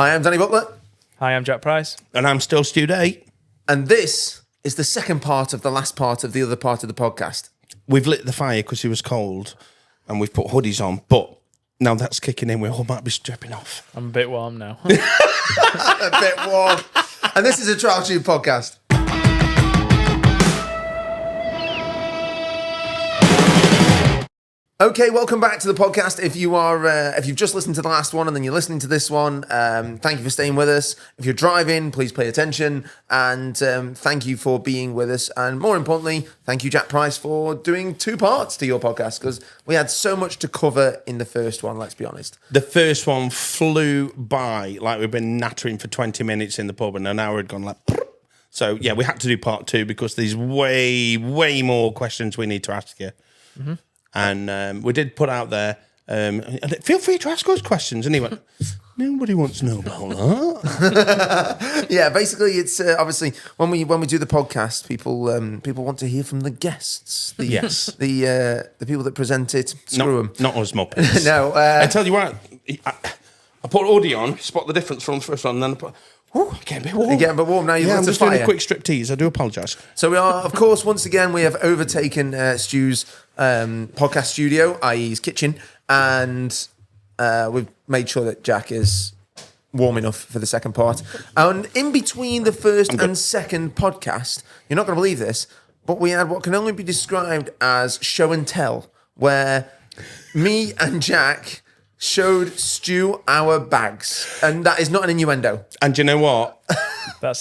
Hi, I'm Danny Butler. Hi, I'm Jack Price. And I'm still Stu Day. And this is the second part of the last part of the other part of the podcast. We've lit the fire because it was cold and we've put hoodies on, but now that's kicking in, we all might be stripping off. I'm a bit warm now. A bit warm. And this is a Trialtube podcast. Okay, welcome back to the podcast. If you've just listened to the last one and then you're listening to this one, thank you for staying with us. If you're driving, please pay attention, and thank you for being with us. And more importantly, thank you, Jack Price, for doing two parts to your podcast, because we had so much to cover in the first one, let's be honest. The first one flew by like we've been nattering for 20 minutes in the pub and an hour had gone like... So, yeah, we had to do part two because there's way, way more questions we need to ask you. Mm-hmm. And we did put out there, feel free to ask us questions. And he went, nobody wants to know about that. Yeah, basically, it's obviously when we do the podcast, people want to hear from the guests. The people that present it. Screw them. Not us Muppets. No. I tell you what, I put audio on, spot the difference from the first one, and then I put... Oh, getting a bit warm. You're getting a bit warm now. I'm just doing a quick striptease. I do apologise. So we are, of course, once again, we have overtaken Stu's podcast studio, i.e. his kitchen, and we've made sure that Jack is warm enough for the second part. And in between the first and second podcast, you're not going to believe this, but we had what can only be described as show and tell, where me and Jack showed Stu our bags, and that is not an innuendo. And you know what?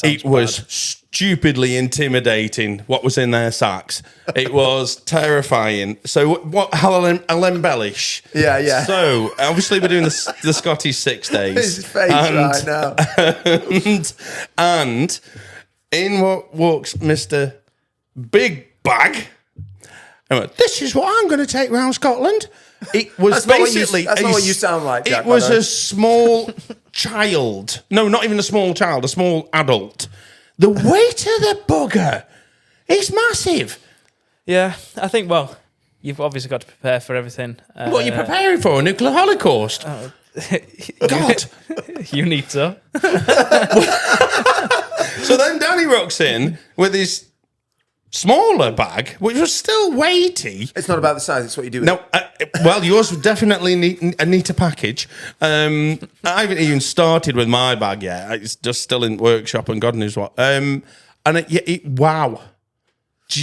It was stupidly intimidating what was in their sacks. It was terrifying. So I'll embellish. Yeah. So obviously we're doing the Scottish 6 days. His face right now. and in what walks Mr. Big Bag. I went, this is what I'm going to take around Scotland. It was that's not what you sound like, Jack, it was a small child. No, not even a small child, a small adult. The weight of the bugger is massive. Yeah, I think, well, you've obviously got to prepare for everything. What are you preparing for? A nuclear holocaust? God. You need to. So then Danny rocks in with his smaller bag, which was still weighty. It's not about the size, it's what you do with No, well, yours would definitely need a neater package. I haven't even started with my bag yet. It's just still in workshop and God knows what. Wow.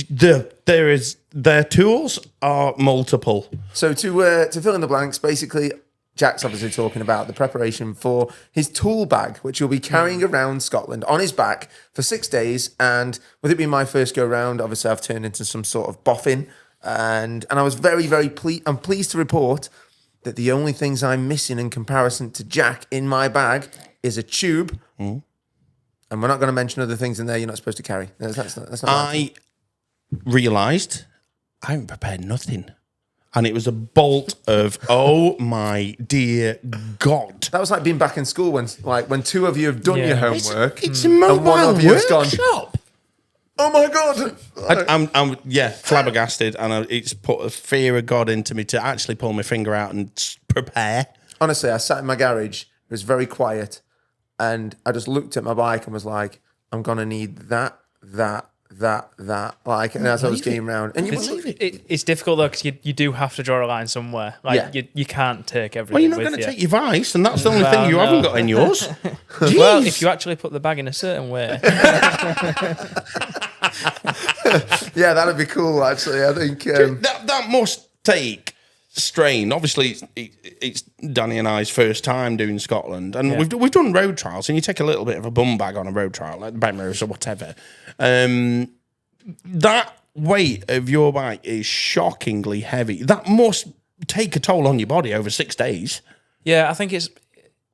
Their tools are multiple. So to fill in the blanks, basically, Jack's obviously talking about the preparation for his tool bag, which he'll be carrying around Scotland on his back for 6 days. And with it being my first go round, obviously I've turned into some sort of boffin. And I was very, very I'm pleased to report that the only things I'm missing in comparison to Jack in my bag is a tube. Mm. And we're not going to mention other things in there you're not supposed to carry. That's not I realised I haven't prepared nothing. And it was a bolt of, oh my dear God. That was like being back in school when two of you have done your homework. It's a mobile and one of you has gone, workshop. Oh my God. I'm flabbergasted, and it's put a fear of God into me to actually pull my finger out and prepare. Honestly, I sat in my garage. It was very quiet. And I just looked at my bike and was like, I'm going to need that. Like, and as I was getting around, and It's difficult though, because you do have to draw a line somewhere. Like you can't take everything. Well, you're not going to take your vice, and that's the only thing you haven't got in yours. Well, if you actually put the bag in a certain way. Yeah, that'd be cool. Actually, I think that must take strain. Obviously, it's Danny and I's first time doing Scotland, and we've done road trials, and you take a little bit of a bum bag on a road trial, like Bemrose or whatever. That weight of your bike is shockingly heavy. That must take a toll on your body over 6 days. Yeah, I think it's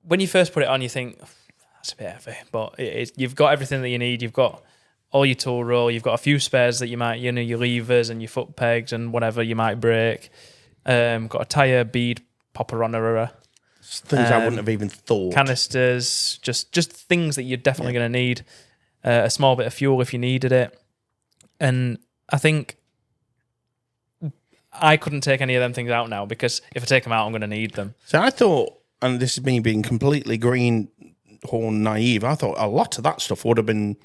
when you first put it on, you think that's a bit heavy, but you've got everything that you need. You've got all your tool roll. You've got a few spares that you might, your levers and your foot pegs and whatever you might break. Got a tyre, bead, popper on a things I wouldn't have even thought. Canisters, just things that you're definitely going to need. A small bit of fuel if you needed it. And I think I couldn't take any of them things out now, because if I take them out, I'm going to need them. So I thought, and this is me being completely green, horn naive. I thought a lot of that stuff would have been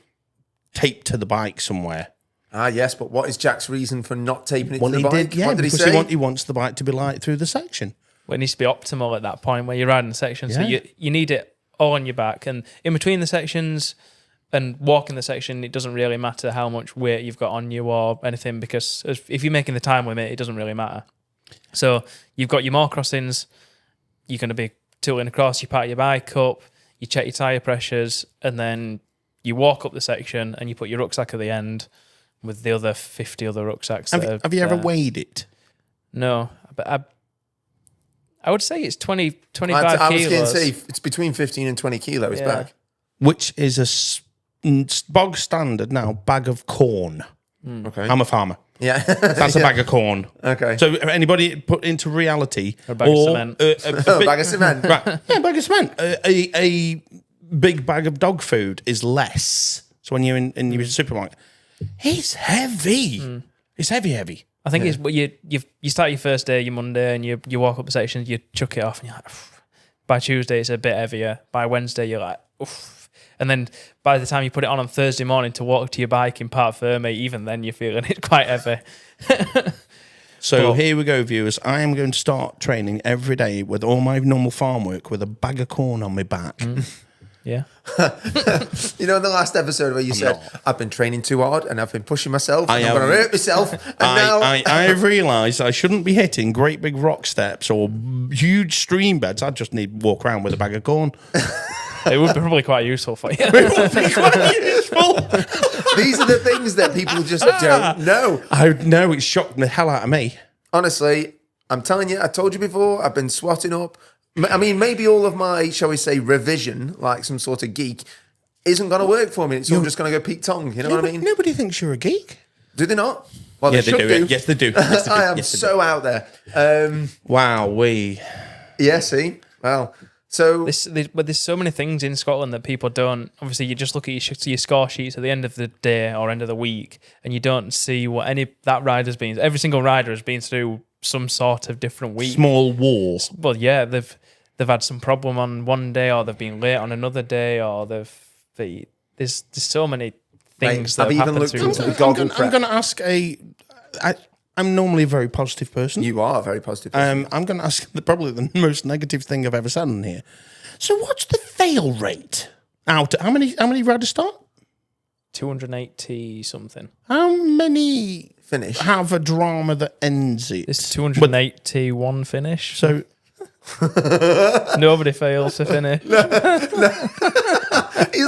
taped to the bike somewhere. Yes, but what is Jack's reason for not taping it Well, to the he bike? did, yeah, What did he because say? he wants the bike to be light through the section. Well, it needs to be optimal at that point where you're riding the section. So Yeah. you need it all on your back. And in between the sections and walking the section, it doesn't really matter how much weight you've got on you or anything, because if you're making the time limit, it doesn't really matter. So you've got your more crossings, you're going to be tooling across, you park your bike up, you check your tyre pressures, and then you walk up the section and you put your rucksack at the end with the other 50 other rucksacks. Have you ever weighed it? No, but I would say it's 25 kilos. I was going to say it's between 15 and 20 kilos back. Which is a bog standard now bag of corn. Okay. I'm a farmer. Yeah. That's a bag of corn. Okay. So anybody put into reality A bag of cement. A bag of cement. Right. Yeah, a bag of cement. A big bag of dog food is less. So when you're in your supermarket, it's heavy. It's heavy. I think it's what you start your first day, your Monday, and you walk up the sections, you chuck it off, and you're like, Oof. By Tuesday it's a bit heavier. By Wednesday you're like, oof. And then by the time you put it on Thursday morning to walk to your bike in Parc Fermé, even then you're feeling it quite heavy. So here we go, viewers. I am going to start training every day with all my normal farm work with a bag of corn on my back. Yeah. You know, in the last episode where you said, I've been training too hard and I've been pushing myself and I'm going to hurt myself. And now I have realised I shouldn't be hitting great big rock steps or huge stream beds. I just need to walk around with a bag of corn. It would be probably quite useful for you. It would be quite useful. these are the things that people just don't know. I know, it shocked the hell out of me. Honestly, I'm telling you, I told you before, I've been swatting up. I mean, maybe all of my, shall we say, revision, like some sort of geek, isn't going to work for me. It's all just going to go peak tongue. You know what I mean? Nobody thinks you're a geek. Do they not? Well, Yeah, they they should do. do. Yes, they do. Yes, they do. I am Yes, they so out there. Wow, Yeah, see? Well, so... But there's so many things in Scotland that people don't. Obviously, you just look at your score sheets at the end of the day or end of the week, and you don't see what that rider's been. Every single rider has been through some sort of different week. Small war. Well, yeah, they've had some problem on one day, or they've been late on another day, or there's so many things that I've have even happened looked through. into the goggle prep. I'm going to ask I'm normally a very positive person. You are a very positive person. I'm going to ask probably the most negative thing I've ever said on here. So what's the fail rate? How many riders start? 280 something. How many Finish. have a drama that ends it? It's 281 finish. So Nobody fails to finish. He's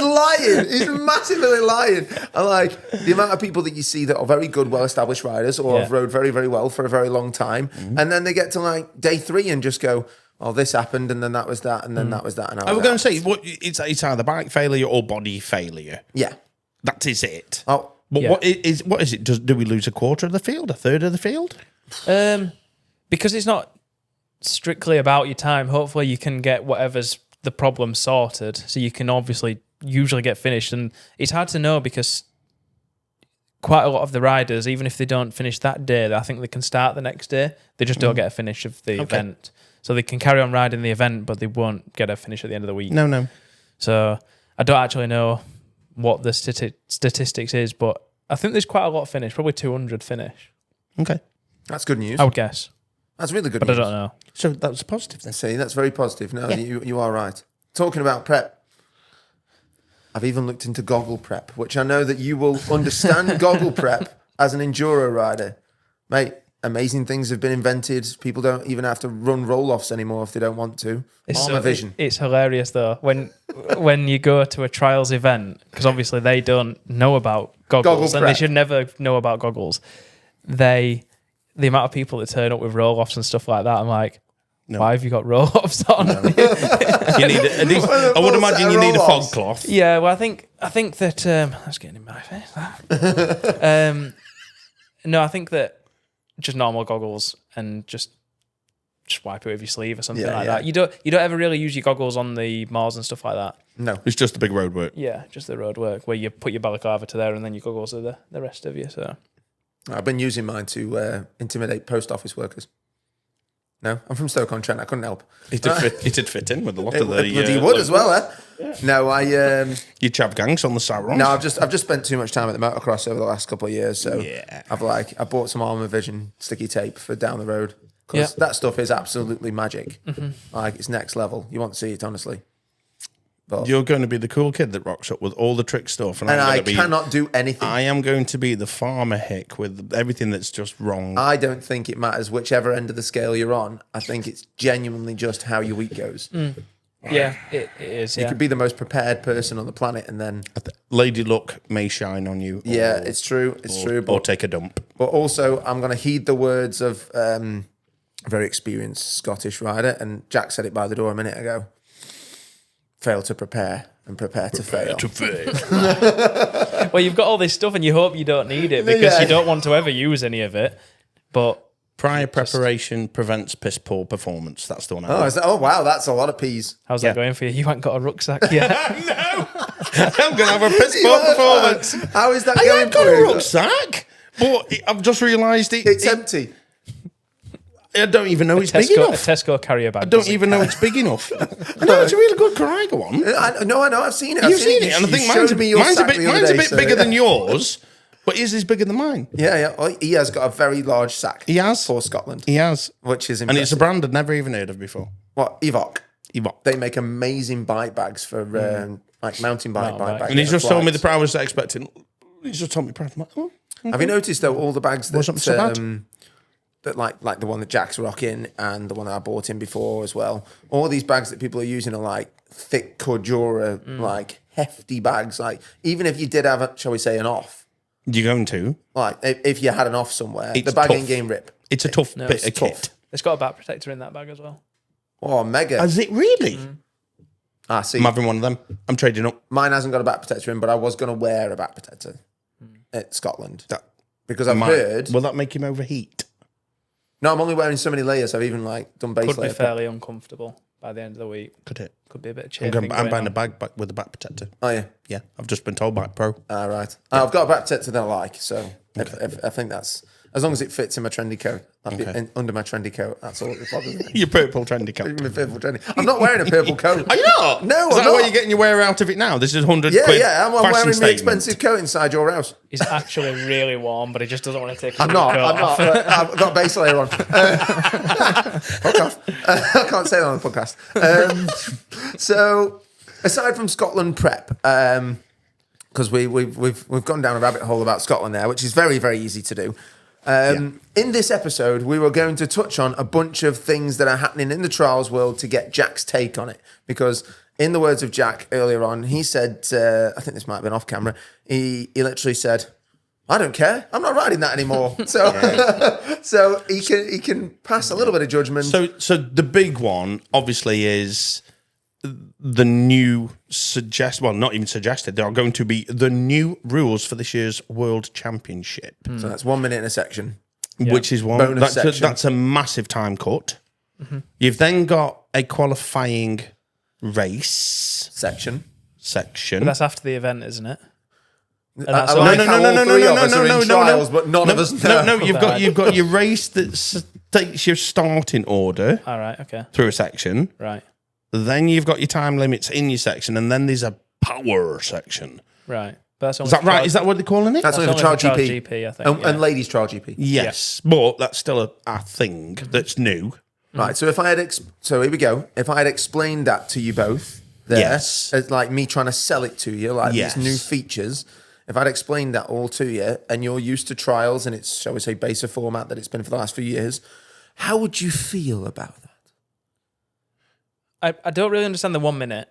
lying. He's massively lying. And like the amount of people that you see that are very good, well-established riders or have rode very, very well for a very long time, and then they get to like day 3 and just go, "Oh, this happened, and then that was that, and then that was that." And I was going to say, it's either bike failure or body failure. yeah. That is it. Oh, But Yeah. what is it? Do we lose a quarter of the field, a third of the field? Because it's not strictly about your time. Hopefully, you can get whatever's the problem sorted, so you can obviously usually get finished. And it's hard to know because quite a lot of the riders, even if they don't finish that day, I think they can start the next day. They just don't get a finish of the event, so they can carry on riding the event, but they won't get a finish at the end of the week. No. So I don't actually know what the statistics is, but I think there's quite a lot finish, probably 200 finish. Okay. that's good news. I would guess, That's really good but news. I don't know. So that was a positive then. See, that's very positive. No, you are right. Talking about prep, I've even looked into goggle prep, which I know that you will understand goggle prep as an enduro rider. Mate, amazing things have been invented. People don't even have to run roll-offs anymore if they don't want to. Vision. It's hilarious though when you go to a trials event, because obviously they don't know about goggles and they should never know about goggles. The amount of people that turn up with roll-offs and stuff like that, I'm like, why have you got roll-offs on? You need I would imagine you need a fog cloth. Yeah, well, I think that that's getting in my face. No, I think that just normal goggles and just wipe it with your sleeve or something that. You don't ever really use your goggles on the miles and stuff like that. No. It's just a big road work. Yeah, just the road work where you put your balaclava to there and then your goggles are the rest of you. So I've been using mine to intimidate post office workers. No, I'm from Stoke-on-Trent. I couldn't help. It did fit in with a lot of the... Bloody would as well, eh? Yeah. No, You chav gangs on the Sarons. No, I've just spent too much time at the motocross over the last couple of years, so Yeah. I bought some Armour Vision sticky tape for down the road because that stuff is absolutely magic. Like, it's next level. You want to see it, honestly. But You're going to be the cool kid that rocks up with all the trick stuff, and I cannot do anything. I am going to be the farmer hick with everything that's just wrong. I don't think it matters whichever end of the scale you're on. I think it's genuinely just how your week goes. Yeah, it is. You could be the most prepared person on the planet, and then Lady Luck may shine on you. it's true. It's true. Or take a dump. But also, I'm going to heed the words of a very experienced Scottish rider, and Jack said it by the door a minute ago. Fail to prepare and prepare to fail. Well, you've got all this stuff and you hope you don't need it because you don't want to ever use any of it. But prior preparation prevents piss poor performance. That's the one. Oh, wow, that's a lot of peas. How's that going for you? You haven't got a rucksack yet. No, I'm going to have a piss poor performance. How is that I going? haven't got a rucksack, but I've just realised it's empty. I don't even know it's big enough. A Tesco carrier bag. I don't even know it's big enough. I know it's a really good Carigo one. I know. I've seen it. You've seen it, and I think mine's a bit bigger than yours, but his is bigger than mine. Yeah. Well, he has got a very large sack. He has for Scotland. He has, which is impressive. And it's a brand I'd never even heard of before. What? Evoc. Evoc. They make amazing bike bags for like mountain bike bags. And he's just told me the price I was expecting. He's just told me the price. I'm like, oh, okay. Have you noticed though all the bags that wasn't so bad. That like the one that Jack's rocking and the one that I bought in before as well. All these bags that people are using are like thick Cordura, like hefty bags. Like even if you did have, shall we say, an off. You're going to? Like if you had an off somewhere, it's the bag tough. ain't game rip. It's a tough bit of kit. It's got a back protector in that bag as well. Oh, mega. Has it really? See. I'm having one of them. I'm trading up. Mine hasn't got a back protector in, but I was going to wear a back protector at Scotland. Because I've heard... Will that make him overheat? No, I'm only wearing so many layers. I've even done base layer. Could be fairly uncomfortable by the end of the week. Could it? Could be a bit of chafing. I'm buying a bag with a back protector. Oh, yeah? Yeah, I've just been told by Pro. Right. I've got a back protector that I like, so I think that's... As long as it fits in my trendy coat, under my trendy coat, that's all the problem. Your purple trendy coat. My purple trendy. I'm not wearing a purple coat. Are you not? No, Is I'm that not. why you're getting your wear out of it now? This is 100 quid. Yeah. I'm fashion wearing my statement. expensive coat inside your house. He's actually really warm, but he just doesn't want to take his I'm not. coat off. I've got base layer on. Fuck off. I can't say that on the podcast. So, aside from Scotland prep, because we've gone down a rabbit hole about Scotland there, which is very, very easy to do. In this episode, we were going to touch on a bunch of things that are happening in the trials world to get Jack's take on it. Because in the words of Jack earlier on, he said, I think this might have been off camera, he literally said, I don't care. I'm not riding that anymore. So so he can pass a little bit of judgment. So the big one, obviously, is the new not even suggested, there are going to be the new rules for this year's World Championship. So that's 1 minute in a section. Which is one that's a massive time cut. You've then got a qualifying race section. But that's after the event, isn't it? No. But none of us know. No, you've got your race that takes your starting order. All right, okay. Through a section. Right. Then you've got your time limits in your section, and then there's a power section. Right. But that's is that right? Is that what they're calling it? That's only for Trial GP. I think. And ladies Trial GP. Yes, but that's still a thing that's new. Right, so if I had... so here we go. If I had explained that to you both there, as like me trying to sell it to you, like these new features, if I'd explained that all to you, and you're used to trials, and it's, shall we say, basic format that it's been for the last few years, how would you feel about that? I don't really understand the 1 minute.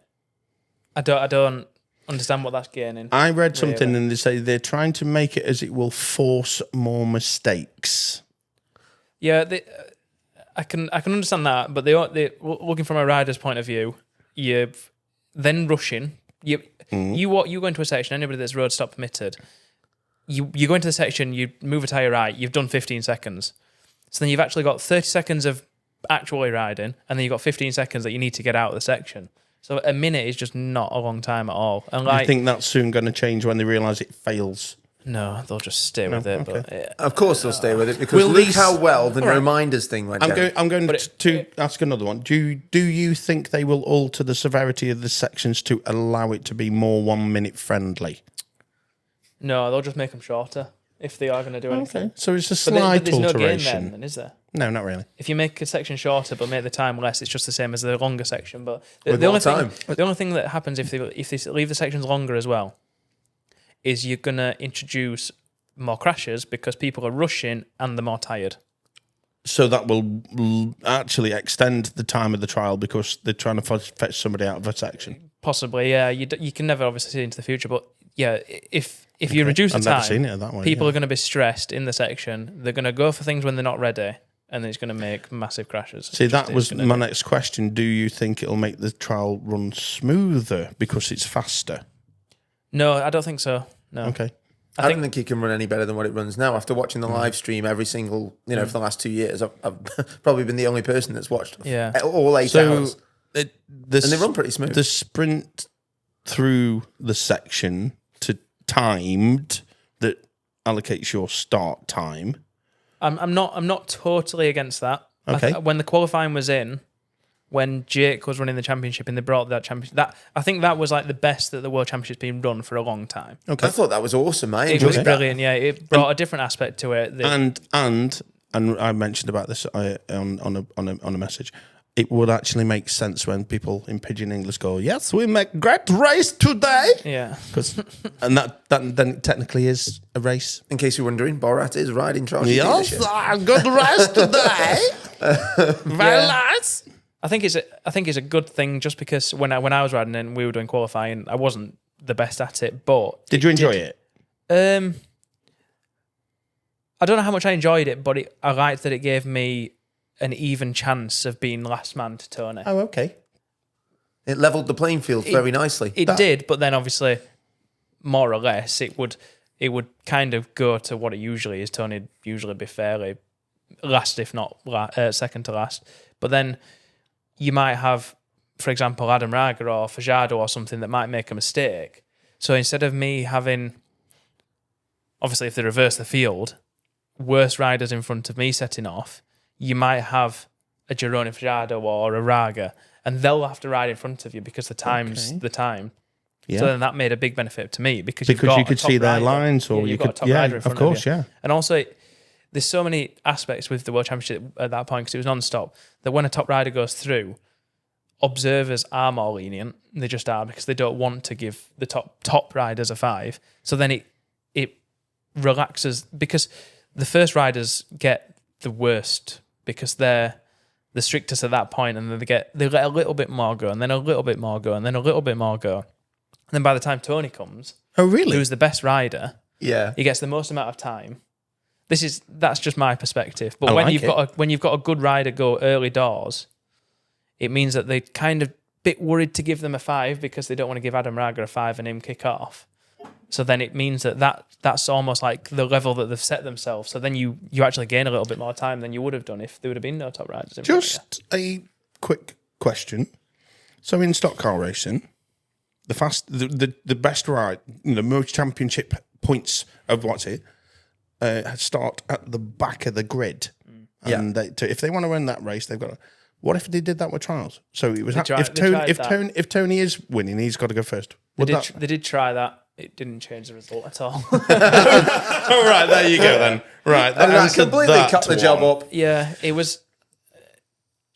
I don't understand what that's gaining. I read something and they say they're trying to make it as it will force more mistakes. Yeah, I can understand that, but they looking from a rider's point of view, you're then rushing. You go into a section, anybody that's road stop permitted, you go into the section, you move a tyre right, you've done 15 seconds. So then you've actually got 30 seconds of actually riding, and then you've got 15 seconds that you need to get out of the section. So a minute is just not a long time at all. And I think that's soon going to change when they realise it fails. No, they'll just stay with it. okay. But Of course they'll stay with it because Will look these- how well the no minders thing went down. I'm going to ask another one. Do you think they will alter the severity of the sections to allow it to be more 1 minute friendly? no, they'll just make them shorter if they are going to do anything. Okay, so it's a But slight there's no gain alteration. then, is there? No, not really. If you make a section shorter but make the time less, it's just the same as the longer section. But With the only what thing, the only thing that happens if they leave the sections longer as well, is you're gonna introduce more crashes because people are rushing and they're more tired. So that will actually extend the time of the trial because they're trying to fetch somebody out of a section. Possibly, yeah. You can never obviously see into the future, but yeah, if you reduce the I've never time, seen it that way, people yeah. are going to be stressed in the section. They're going to go for things when they're not ready, and it's going to make massive crashes. See, that was my next question. Do you think it'll make the trial run smoother because it's faster? No, I don't think so. No. Okay. I don't think it can run any better than what it runs now. After watching the live stream every single, for the last 2 years, I've probably been the only person that's watched all 8 hours. And they run pretty smooth. The sprint through the section to timed that allocates your start time. I'm not totally against that. Okay. When the qualifying was in, when Jake was running the championship and they brought that championship, I think that was like the best that the World Championship's been run for a long time. Okay. I thought that was awesome. I It enjoyed was that. brilliant. Yeah, it brought a different aspect to it. And I mentioned about this on a message. It would actually make sense when people in Pidgin English go, "Yes, we make great race today." Yeah, and that then technically is a race. In case you're wondering, Borat is riding Trialtube Yes, good race today. Very nice. I think it's a good thing just because when I was riding and we were doing qualifying, I wasn't the best at it. But did you enjoy it? I don't know how much I enjoyed it, but I liked that it gave me an even chance of being last man to Tony. Oh, okay. It leveled the playing field very nicely. It did, but then obviously, more or less, it would kind of go to what it usually is. Tony'd usually be fairly last, if not second to last. But then you might have, for example, Adam Raga or Fajardo or something that might make a mistake. So instead of me having, obviously, if they reverse the field, worse riders in front of me setting off, you might have a Gironi Fajardo or a Raga, and they'll have to ride in front of you because the time's the time. Yeah. So then that made a big benefit to me because You you've got could a top see their rider. lines, or you you've could, got a top rider in front of course, you. yeah. And also, there's so many aspects with the World Championship at that point because it was non-stop that when a top rider goes through, observers are more lenient. They just are because they don't want to give the top riders a 5. So then it relaxes because the first riders get the worst because they're the strictest at that point, and then they let a little bit more go, and then a little bit more go, and then a little bit more go. And then by the time Tony comes, Oh, really? who's the best rider, Yeah. he gets the most amount of time. That's just my perspective. But I when like you've got a good rider go early doors, it means that they're kind of bit worried to give them a 5 because they don't want to give Adam Raga a 5 and him kick off. So then it means that's almost like the level that they've set themselves. So then you actually gain a little bit more time than you would have done if there would have been no top riders. Just a quick question. So in stock car racing, the best ride, the most championship points of start at the back of the grid. And if they want to win that race, they've got to. What if they did that with trials? So it was if Tony is winning, he's got to go first. They did try that. It didn't change the result at all. Oh, right, there you go then. Right, that completely cut the job up. Yeah, it was.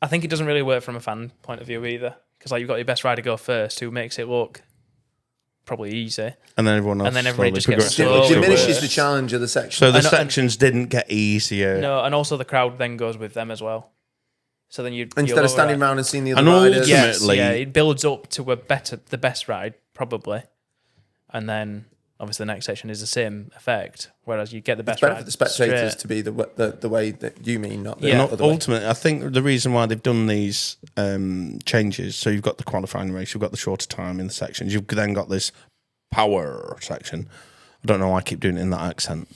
I think it doesn't really work from a fan point of view either, because you've got your best rider go first, who makes it look probably easy, and then everyone else, and then everybody just gets it diminishes the challenge of the section. So the sections didn't get easier. No, and also the crowd then goes with them as well. So then instead of standing around and seeing the other and riders, ultimately, it builds up to the best ride probably, and then obviously the next section is the same effect. Whereas you get the best it's better ride for the spectators straight. to be the way that you mean, not the Yeah. other way. Ultimately, I think the reason why they've done these changes, so you've got the qualifying race, you've got the shorter time in the sections, you've then got this power section. I don't know why I keep doing it in that accent.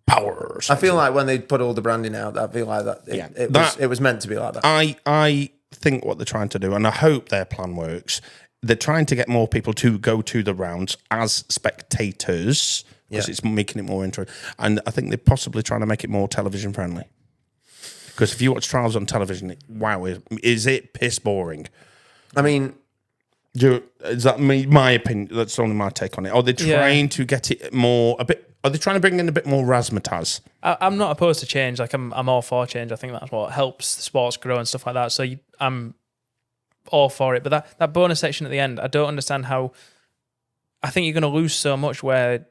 Power section. I feel like when they put all the branding out, I feel like that it was meant to be like that. I think what they're trying to do, and I hope their plan works, they're trying to get more people to go to the rounds as spectators because it's making it more interesting. And I think they're possibly trying to make it more television friendly. Because if you watch trials on television, wow, is it piss boring? I mean, is that my opinion? That's only my take on it. Are they trying to get it more Are they trying to bring in a bit more razzmatazz? I'm not opposed to change. Like I'm all for change. I think that's what helps the sports grow and stuff like that. So I'm all for it. But that bonus section at the end, I don't understand how. I think you're going to lose so much. Where,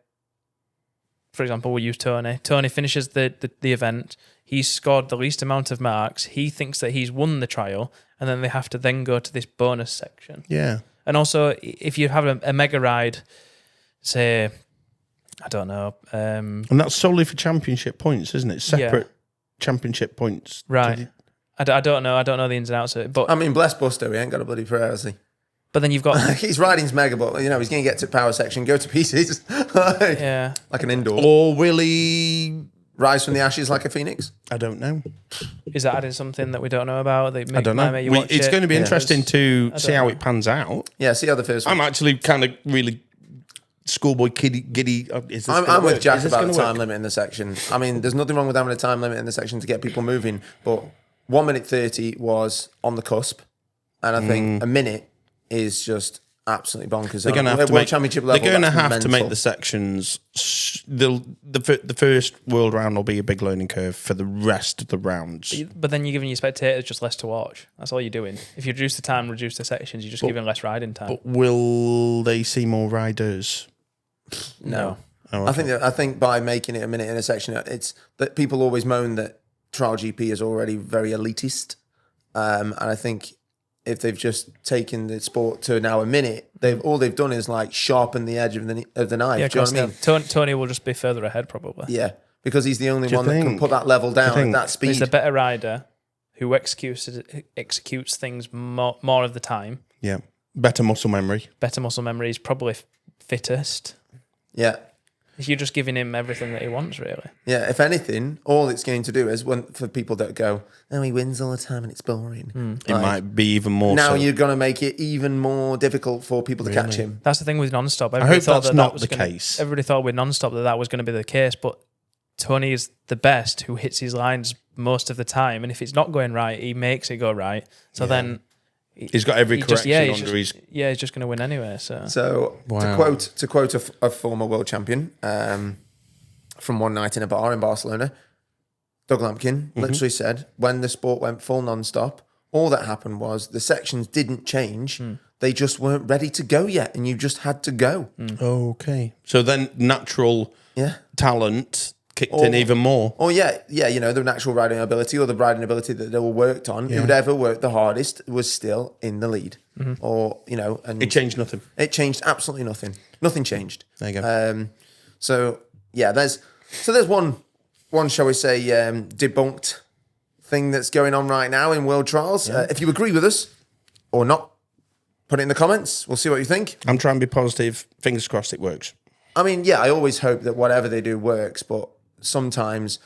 for example, we'll use Tony. Tony finishes the event. He's scored the least amount of marks. He thinks that he's won the trial, and then they have to then go to this bonus section. Yeah. And also, if you have a mega ride, say, I don't know. And that's solely for championship points, isn't it? Separate championship points. Right. I don't know. I don't know the ins and outs of it. But I mean, bless Busto, he ain't got a bloody prayer, has he? But then you've got... His riding's mega, but, he's going to get to power section, go to pieces. Like an indoor. Or will he... rise from the ashes like a phoenix? I don't know. Is that adding something that we don't know about? I don't know. It's going to be interesting to see how it pans out. Yeah, see how the first one. I'm actually kind of really schoolboy giddy. I'm with Jack about the time limit in the section. I mean, there's nothing wrong with having a time limit in the section to get people moving, but 1 minute 30 was on the cusp, and I think a minute is just absolutely bonkers. They're going to have to World Championship level. They're going to have to mental. make the sections. The first world round will be a big learning curve for the rest of the rounds. But then you're giving your spectators just less to watch. That's all you're doing. If you reduce the time, reduce the sections, you're just giving less riding time. But will they see more riders? No. Oh, okay. I think by making it a minute in a section, it's that people always moan that Trial GP is already very elitist, and I think if they've just taken the sport to now a minute, all they've done is like sharpen the edge of the knife. Yeah, do you know what I mean? Tony will just be further ahead probably. Yeah, because he's the only one that can put that level down at that speed. He's a better rider who executes things more of the time. Yeah, better muscle memory. Better muscle memory. He's probably fittest. Yeah. You're just giving him everything that he wants, really. Yeah, if anything, all it's going to do is for people that go, oh, he wins all the time and it's boring. It might be even more now so. you're going to make it even more difficult for people to catch him. That's the thing with non-stop. I hope that's not the case. Everybody thought with non-stop that was going to be the case, but Tony is the best who hits his lines most of the time, and if it's not going right, he makes it go right. So then... He's got every correction under his... Yeah, he's just going to win anyway. So to quote a former world champion from one night in a bar in Barcelona, Doug Lampkin literally said, when the sport went full non-stop, all that happened was the sections didn't change. They just weren't ready to go yet, and you just had to go. Okay. So then natural talent... kicked in even more. Oh yeah, the natural riding ability or the riding ability that they all worked on, whoever worked the hardest was still in the lead. Or, and it changed nothing. It changed absolutely nothing. Nothing changed. There you go. There's one, shall we say, debunked thing that's going on right now in World Trials. If you agree with us or not, put it in the comments. We'll see what you think. I'm trying to be positive. Fingers crossed it works. I mean, I always hope that whatever they do works, but sometimes,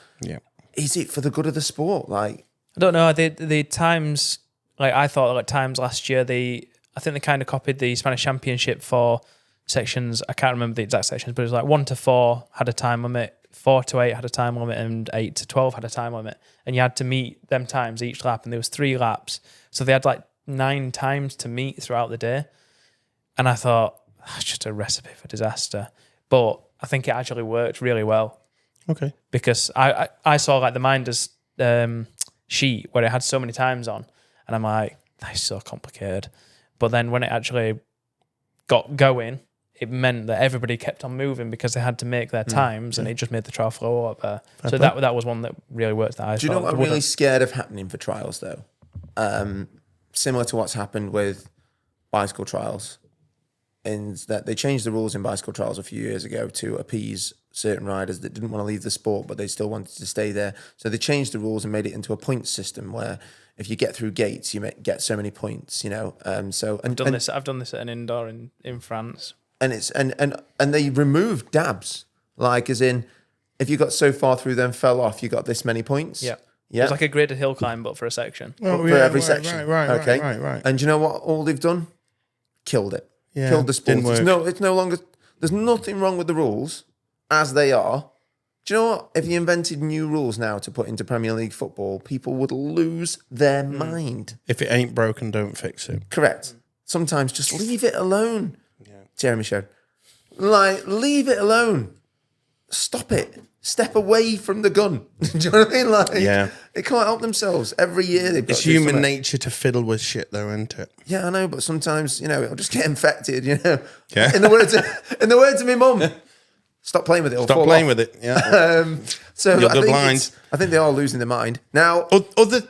is it for the good of the sport? Like, I don't know. The times, I thought, times last year, I think they kind of copied the Spanish Championship for sections. I can't remember the exact sections, but it was like 1 to 4 had a time limit, 4 to 8 had a time limit, and 8 to 12 had a time limit. And you had to meet them times each lap, and there was 3 laps. So they had 9 times to meet throughout the day. And I thought, that's just a recipe for disaster. But I think it actually worked really well. Okay. Because I saw the Minders sheet where it had so many times on, and I'm like, that's so complicated. But then when it actually got going, it meant that everybody kept on moving because they had to make their times, and it just made the trial flow up there. So that was one that really worked. That I do you know what I'm really scared of happening for trials though? Similar to what's happened with bicycle trials. In that they changed the rules in bicycle trials a few years ago to appease certain riders that didn't want to leave the sport, but they still wanted to stay there. So they changed the rules and made it into a point system where if you get through gates, you get so many points. I've done this at an indoor in France, and it's and they removed dabs, as in if you got so far through then fell off, you got this many points. Yeah. It's like a graded hill climb, but for a section. For every section. Right. And do you know what all they've done? killed it. Yeah, Killed the sport. didn't work. It's no longer. There's nothing wrong with the rules as they are. Do you know what? If you invented new rules now to put into Premier League football, people would lose their mind. If it ain't broken, don't fix it. Correct. Sometimes just leave it alone. Yeah. Jeremy showed. Like, leave it alone. Stop it. Step away from the gun. Do you know what I mean? Like, they can't help themselves. Every year they've got It's human nature to fiddle with shit, though, isn't it? Yeah, I know, but sometimes, it'll just get infected, Yeah. In the words of my mum, stop playing with it. Stop playing with it. Yeah. So You'll go blind. I think they are losing their mind now. Other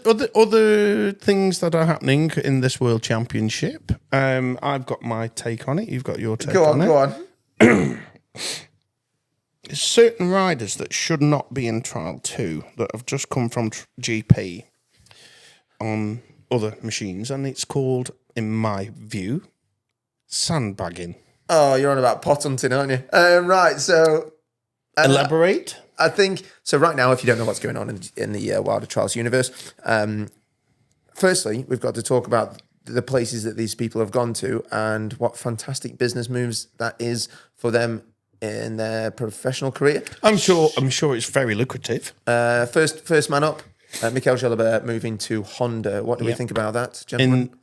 things that are happening in this World Championship. I've got my take on it. You've got your take on it. Go on. There's certain riders that should not be in Trial 2 that have just come from GP on other machines, and it's called, in my view, sandbagging. Oh, you're on about pot hunting, aren't you? Right, so... Elaborate? I think... So right now, if you don't know what's going on in the Wilder Trials universe, firstly, we've got to talk about the places that these people have gone to and what fantastic business moves that is for them in their professional career. I'm sure it's very lucrative. First man up, Mikel Jalabert moving to Honda. What do we think about that, gentlemen?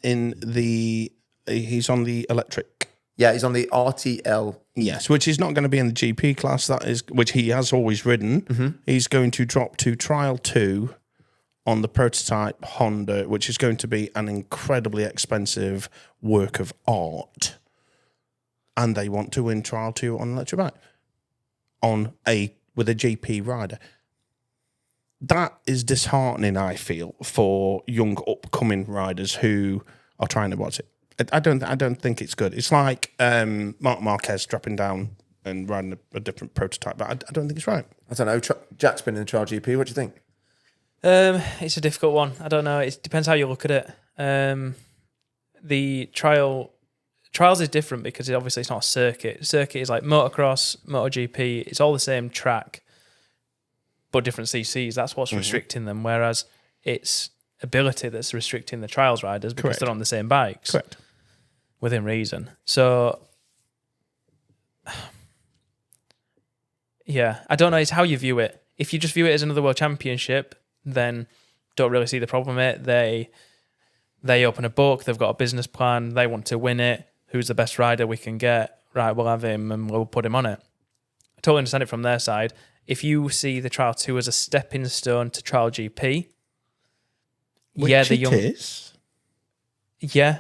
He's on the electric. Yeah, he's on the RTL. Yes, which is not going to be in the GP class. That is, which he has always ridden. Mm-hmm. He's going to drop to Trial 2 on the prototype Honda, which is going to be an incredibly expensive work of art. And they want to win Trial 2 on an electric bike with a GP rider. That is disheartening, I feel, for young upcoming riders who are trying to watch it. I don't think it's good. It's like Marc Marquez dropping down and riding a different prototype, but I don't think it's right. I don't know. Jack's been in the Trial GP. What do you think? It's a difficult one. I don't know. It depends how you look at it. The Trials is different because obviously it's not a circuit. Circuit is like motocross, MotoGP. It's all the same track, but different CCs. That's what's restricting them. Whereas it's ability that's restricting the Trials riders because they're on the same bikes. Correct. Within reason. So, yeah, I don't know. It's how you view it. If you just view it as another World Championship, then don't really see the problem in it. They open a book. They've got a business plan. They want to win it. Who's the best rider we can get? Right, we'll have him and we'll put him on it. I totally understand it from their side. If you see the Trial 2 as a stepping stone to Trial GP, is. Yeah.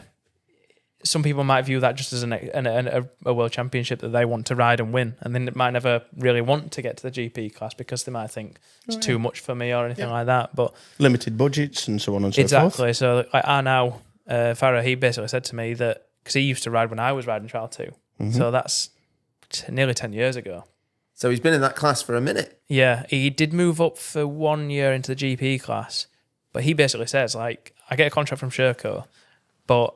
Some people might view that just as a World Championship that they want to ride and win, and then it might never really want to get to the GP class because they might think it's too much for me or anything like that. But limited budgets and so on and so forth. Exactly. So like Arnaud Farah, he basically said to me that because he used to ride when I was riding Trial 2, so that's nearly 10 years ago. So he's been in that class for a minute. Yeah, he did move up for 1 year into the GP class, but he basically says like, I get a contract from Sherco, but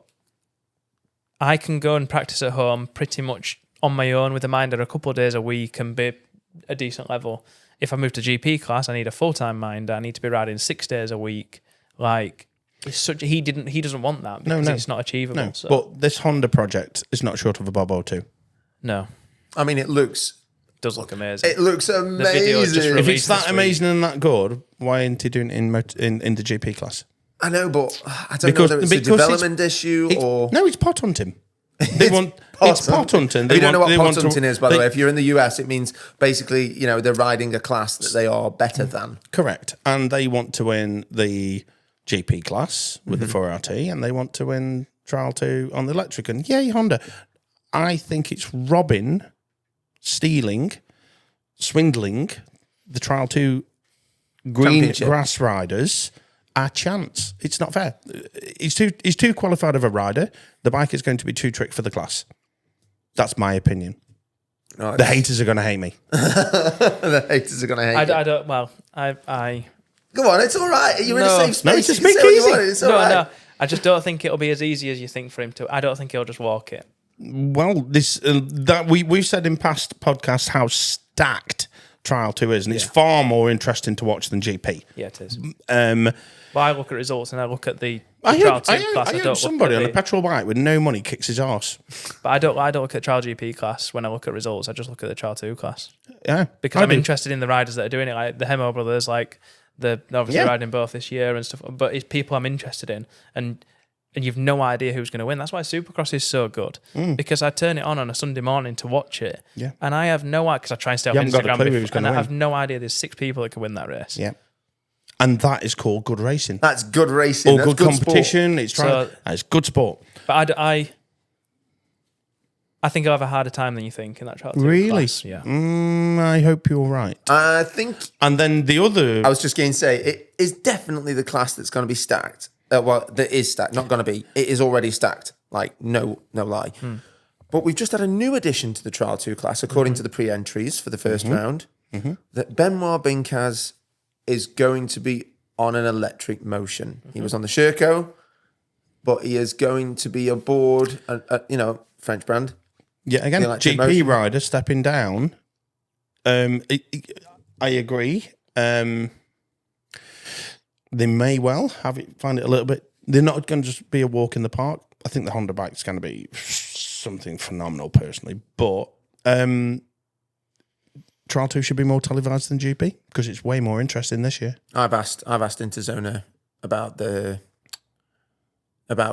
I can go and practice at home pretty much on my own with a minder a couple of days a week and be a decent level. If I move to GP class, I need a full-time minder. I need to be riding 6 days a week. Like, he doesn't want that because it's not achievable. No. So. But this Honda project is not short of a Bobo too. No. I mean, it does look amazing. It looks amazing. Video is just if it's that amazing and that good, why isn't he doing it in the GP class? I know, but I don't know whether it's a development issue or... No, it's pot hunting. It's pot hunting. If you don't know what pot hunting is, by the way, if you're in the US, it means basically, they're riding a class that they are better than. Correct. And they want to win the GP class with the 4RT, and they want to win Trial 2 on the electric. And yay, Honda. I think it's robbing, stealing, swindling the Trial 2 green grass riders our chance. It's not fair. He's too qualified of a rider. The bike is going to be too trick for the class. That's my opinion. No, the haters are going to hate me. The haters are going to hate you. I don't. Well, I. Go on, it's all right. You're in a safe space. No, it's just make it easy. It's all right. No. I just don't think it'll be as easy as you think for him to. I don't think he'll just walk it. Well, we've said in past podcasts how stacked Trial 2 is, and it's far more interesting to watch than GP. Yeah, it is. Um, But I look at results and I look at the I Trial hope, 2 class. I hope somebody on a petrol bike with no money kicks his arse. But I don't look at Trial GP class when I look at results. I just look at the Trial 2 class. Yeah, Because I'm interested in the riders that are doing it, like the Hemo brothers, like they're obviously riding both this year and stuff. But it's people I'm interested in, and you've no idea who's going to win. That's why Supercross is so good, because I turn it on a Sunday morning to watch it, and I have no idea, because I try and stay off Instagram, and I have no idea there's 6 people that can win that race. Yeah. And that is called good racing. That's good racing. Or That's good competition. Sport. It's good sport. But I think I'll have a harder time than you think in that Trial 2 Really? class. Yeah. I hope you're right. I think. And then the other... I was just going to say, it is definitely the class that's going to be stacked. That is stacked. Not going to be. It is already stacked. Like, no lie. But we've just had a new addition to the Trial 2 class, according to the pre-entries for the first round, that Benoit Bincaz is going to be on an electric motion. He was on the Sherco, but he is going to be aboard a French brand. Yeah, again, GP motion. rider stepping down. I agree. They may well find it a little bit... They're not going to just be a walk in the park. I think the Honda bike's going to be something phenomenal, personally. But Trial 2 should be more televised than GP because it's way more interesting this year. I've asked Interzona about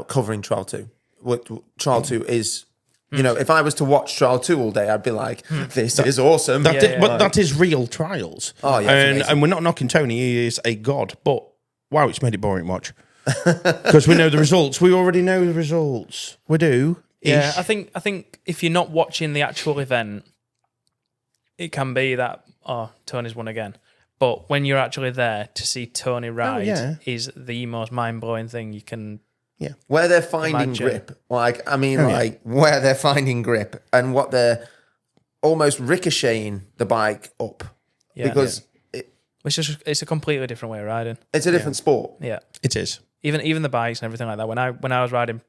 covering Trial 2. What Trial 2 is... if I was to watch Trial 2 all day, I'd be like, this is awesome. But that is real trials. Oh, yeah. And we're not knocking Tony. He is a god. But, wow, it's made it boring to watch. Because we know the results. We already know the results. We do. Yeah, I think if you're not watching the actual event, it can be that, Tony's won again. But when you're actually there to see Tony ride is the most mind-blowing thing you can... Yeah, where they're finding grip, where they're finding grip and what they're almost ricocheting the bike up, because it's a completely different way of riding. It's a different sport. Yeah, it is. Even the bikes and everything like that. When I was riding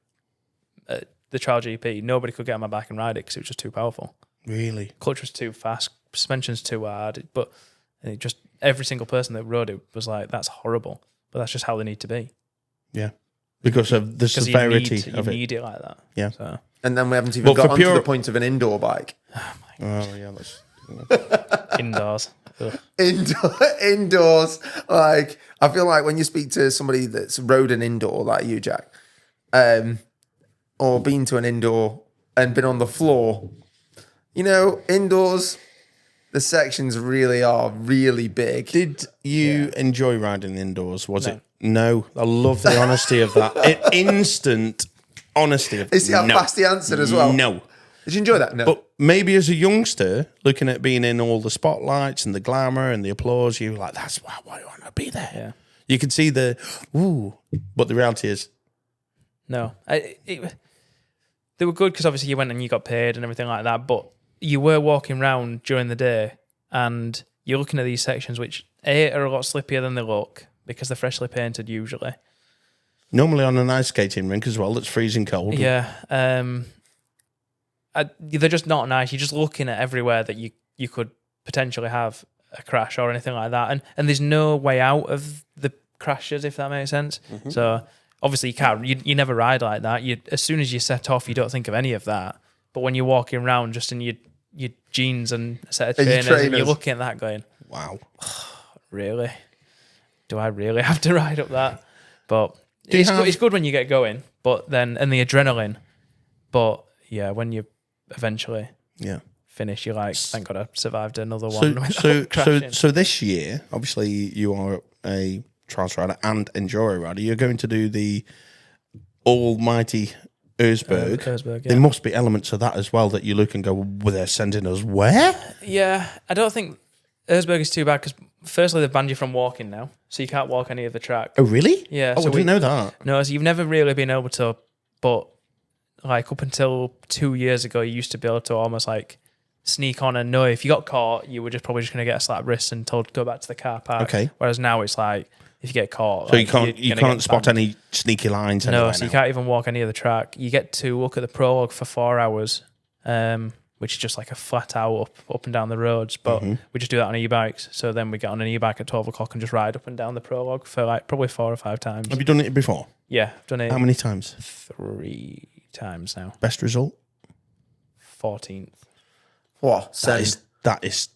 the Trial GP, nobody could get on my back and ride it because it was just too powerful. Really, clutch was too fast, suspension's too hard. But just every single person that rode it was like, that's horrible. But that's just how they need to be. Yeah. Because of the severity of it. You need it like that. Yeah. So. And then we haven't even got onto the point of an indoor bike. Oh, yeah. Indoors. Indoors. Like, I feel like when you speak to somebody that's rode an indoor, like you, Jack, or been to an indoor and been on the floor, indoors, the sections really are really big. Did you enjoy riding indoors? Was it? No, I love the honesty of that. Instant honesty of that. You see how fast he answered as well? No. Did you enjoy that? No. But maybe as a youngster, looking at being in all the spotlights and the glamour and the applause, you were like, that's why I want to be there. Yeah. You could see but the reality is... No. They were good because obviously you went and you got paid and everything like that, but you were walking around during the day and you're looking at these sections which, are a lot slippier than they look, because they're freshly painted usually. Normally on an ice skating rink as well, that's freezing cold. Yeah. They're just not nice. You're just looking at everywhere that you could potentially have a crash or anything like that. And there's no way out of the crashes, if that makes sense. Mm-hmm. So obviously you can't, you never ride like that. As soon as you set off, you don't think of any of that. But when you're walking around just in your jeans and a set of trainers, and you're looking at that going, wow, really? Do I really have to ride up that? But it's good when you get going, but then, and the adrenaline. But yeah, when you eventually finish, you're like, thank God I survived another one. So this year, obviously you are a trials rider and enduro rider. You're going to do the almighty Erzberg. Erzberg, yeah. There must be elements of that as well that you look and go, well, they're sending us where? Yeah, I don't think Erzberg is too bad because firstly they've banned you from walking now, so you can't walk any of the track. Oh really? Yeah. Oh, so I didn't know that. No, so you've never really been able to, but like up until 2 years ago, you used to be able to almost like sneak on and know if you got caught, you were probably just going to get a slap wrist and told to go back to the car park. Okay. Whereas now it's like, if you get caught, so like, you can't spot any sneaky lines. No, so you can't even walk any of the track. You get to look at the prologue for 4 hours, which is just like a flat out up and down the roads. But we just do that on e-bikes. So then we get on an e-bike at 12 o'clock and just ride up and down the prologue for like probably 4 or 5 times. Have you done it before? Yeah, I've done it. How many times? 3 times now. Best result? What?14th. That is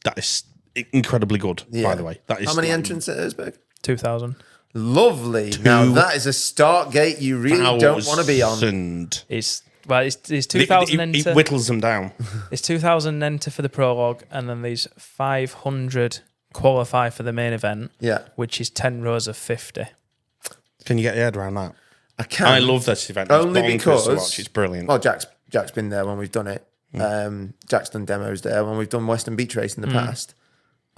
incredibly good, by the way. That is How many entrants at Erzberg? 2,000. Lovely. Now that is a start gate you really don't want to be on. It's 2,000 enter. It whittles them down. It's 2,000 enter for the prologue, and then there's 500 qualify for the main event. Yeah, which is 10 rows of 50. Can you get your head around that? I can. I love this event. Only It's bonkers because to watch. It's brilliant. Well, Jack's been there when we've done it. Jack's done demos there when we've done Western Beach Race in the past.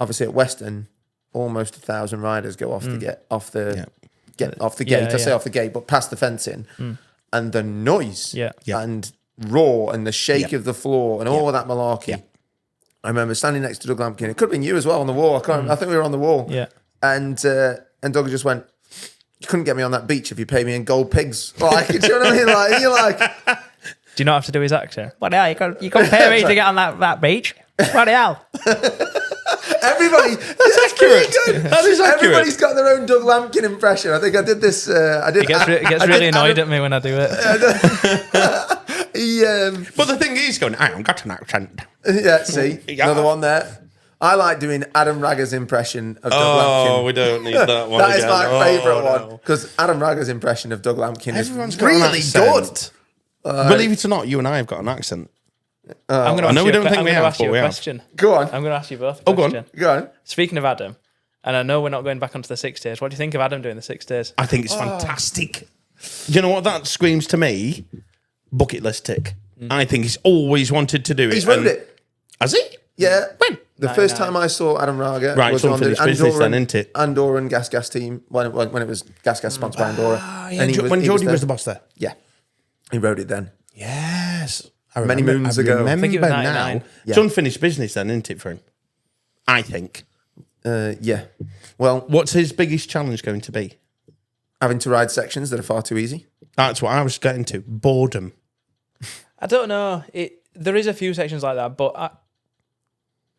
Obviously, at Western, almost 1,000 riders go off off the gate. I say off the gate, but past the fencing, and the noise, and roar, and the shake of the floor, and all of that malarkey. Yeah. I remember standing next to Doug Lampkin. It could have been you as well on the wall. I think we were on the wall. Yeah, and Doug just went, "You couldn't get me on that beach if you paid me in gold pigs." Like, do you know what I mean? Like, you're like, do you not have to do his accent? What the hell? You can't pay me to get on that beach? What the hell? Everybody, that's accurate. That is accurate. Everybody's got their own Doug Lampkin impression. I think I did this. He gets really annoyed at me when I do it. But the thing is, I haven't got an accent. Yeah, see, another one there. I like doing Adam Ragger's impression of Doug Lampkin. Oh, we don't need that one. That is my favourite one because Adam Ragger's impression of Doug Lampkin is really good. Believe it or not, you and I have got an accent. I'm going to ask you a question. Go on. I'm going to ask you both a question. Go on. Speaking of Adam, and I know we're not going back onto the 6 days. What do you think of Adam doing the 6 days? I think it's fantastic. Do you know what that screams to me? Bucket list tick. I think he's always wanted to do it. He's rode it. Has he? Yeah. When? The first time I saw Adam Raga was on the Andorran Gas team when it was Gas sponsored by Andorra. And when Geordie was the boss there. Yeah. He rode it then. Yes. Many moons ago. I think it was 99. Now. It's unfinished business then, isn't it, for him? I think. Yeah. Well, what's his biggest challenge going to be? Having to ride sections that are far too easy. That's what I was getting to. Boredom. I don't know. There is a few sections like that,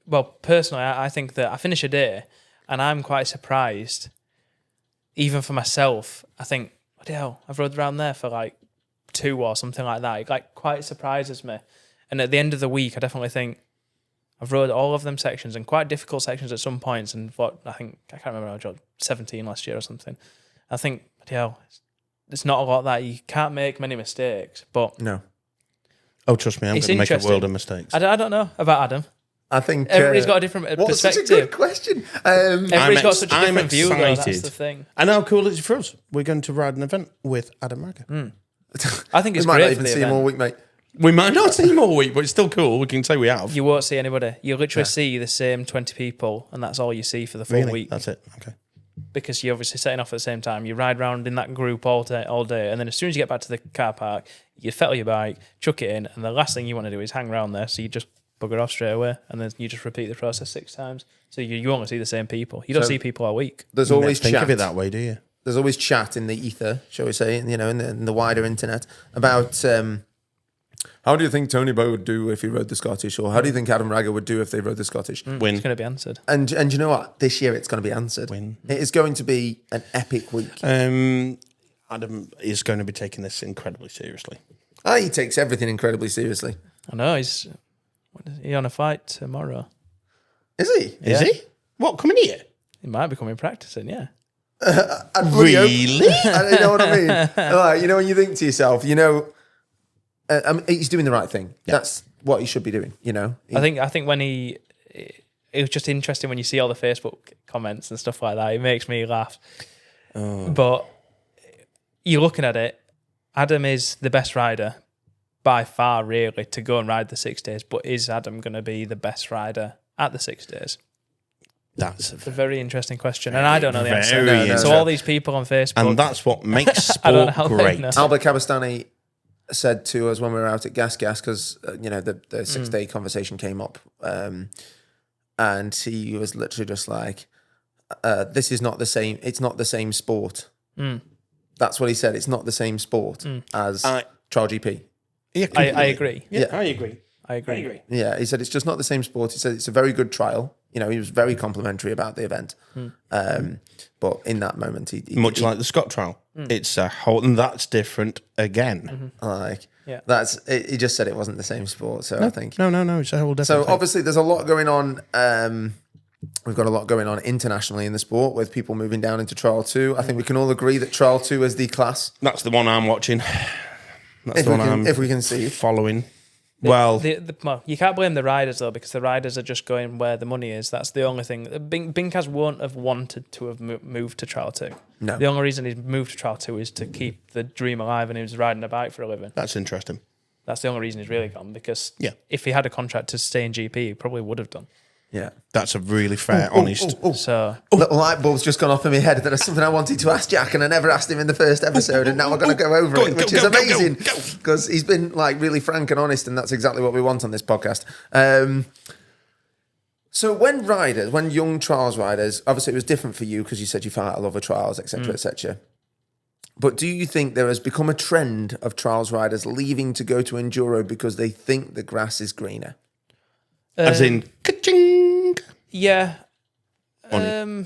but personally, I think that I finish a day and I'm quite surprised, even for myself. I think, what the hell, I've rode around there for like 2 or something like that. It like quite surprises me. And at the end of the week, I definitely think I've rode all of them sections and quite difficult sections at some points. And I can't remember, I rode 17 last year or something. I think, what the hell, it's not a lot that you can't make many mistakes, but no. Oh, trust me, I'm going to make a world of mistakes. I don't know about Adam. I think everybody's got a different perspective. Such a good question. Everybody's got such a different view, though. That's the thing. And how cool is it for us? We're going to ride an event with Adam Raga. I think it's we might great not even for the see event. him all week, mate. We might not see him all week, but it's still cool. We can say we have. You won't see anybody. You literally see the same 20 people, and that's all you see for the full week. That's it. Okay. Because you're obviously setting off at the same time. You ride around in that group all day, and then as soon as you get back to the car park, you fettle your bike, chuck it in, and the last thing you want to do is hang around there. So you just bugger off straight away, and then you just repeat the process 6 times. So you only see the same people. You don't see people all week. There's always think chat. of it that way, do you? There's always chat in the ether, shall we say, in the wider internet about how do you think Tony Bow would do if he rode the Scottish, or how do you think Adam Raga would do if they rode the Scottish? Win. It's going to be answered. And you know what? This year it's going to be answered. Win. It is going to be an epic week. Adam is going to be taking this incredibly seriously. He takes everything incredibly seriously. I know he's on a fight tomorrow. Is he? Is he? What, coming here? He might be coming practicing, yeah. Really? I don't know what I mean. Like, when you think to yourself, he's doing the right thing. Yeah. That's what he should be doing. I think when it was just interesting when you see all the Facebook comments and stuff like that. It makes me laugh. But you're looking at it. Adam is the best rider by far, really, to go and ride the 6 days. But is Adam going to be the best rider at the 6 days? That's a very interesting question, and I don't know the answer. So all these people on Facebook, and that's what makes sport great. Albert Cabastani said to us when we were out at Gas because the 6 day conversation came up, and he was literally just like, "This is not the same. It's not the same sport." That's what he said. It's not the same sport as Trial GP. Yeah, I agree. Yeah, I agree. I agree. Yeah, he said it's just not the same sport. He said it's a very good trial. You know, he was very complimentary about the event. But in that moment, he Much like the Scott trial. It's a whole, and that's different again. like Yeah. that's it, he just said it wasn't the same sport. So I think No, it's a whole different so. thing. Obviously, there's a lot going on. We've got a lot going on internationally in the sport with people moving down into Trial 2. I think we can all agree that Trial 2 is the class. That's the one I'm watching. That's If the we one can, I'm if we can see. following. Well, Well, you can't blame the riders though, because the riders are just going where the money is. That's the only thing. Binkaz won't have wanted to have moved to Trial 2. No. The only reason he's moved to Trial 2 is to keep the dream alive, and he was riding a bike for a living. that's interesting. That's the only reason he's really gone, because Yeah. if he had a contract to stay in GP, he probably would have done. Yeah. That's a really fair, honest. So Little light bulb's just gone off in my head. There is something I wanted to ask Jack, and I never asked him in the first episode, and now we're going to go over it, which is amazing because he's been like really frank and honest, and that's exactly what we want on this podcast. So when young trials riders, obviously it was different for you because you said you found out a love of trials, etc., etc. But do you think there has become a trend of trials riders leaving to go to enduro because they think the grass is greener? As in, ka-ching. yeah, no,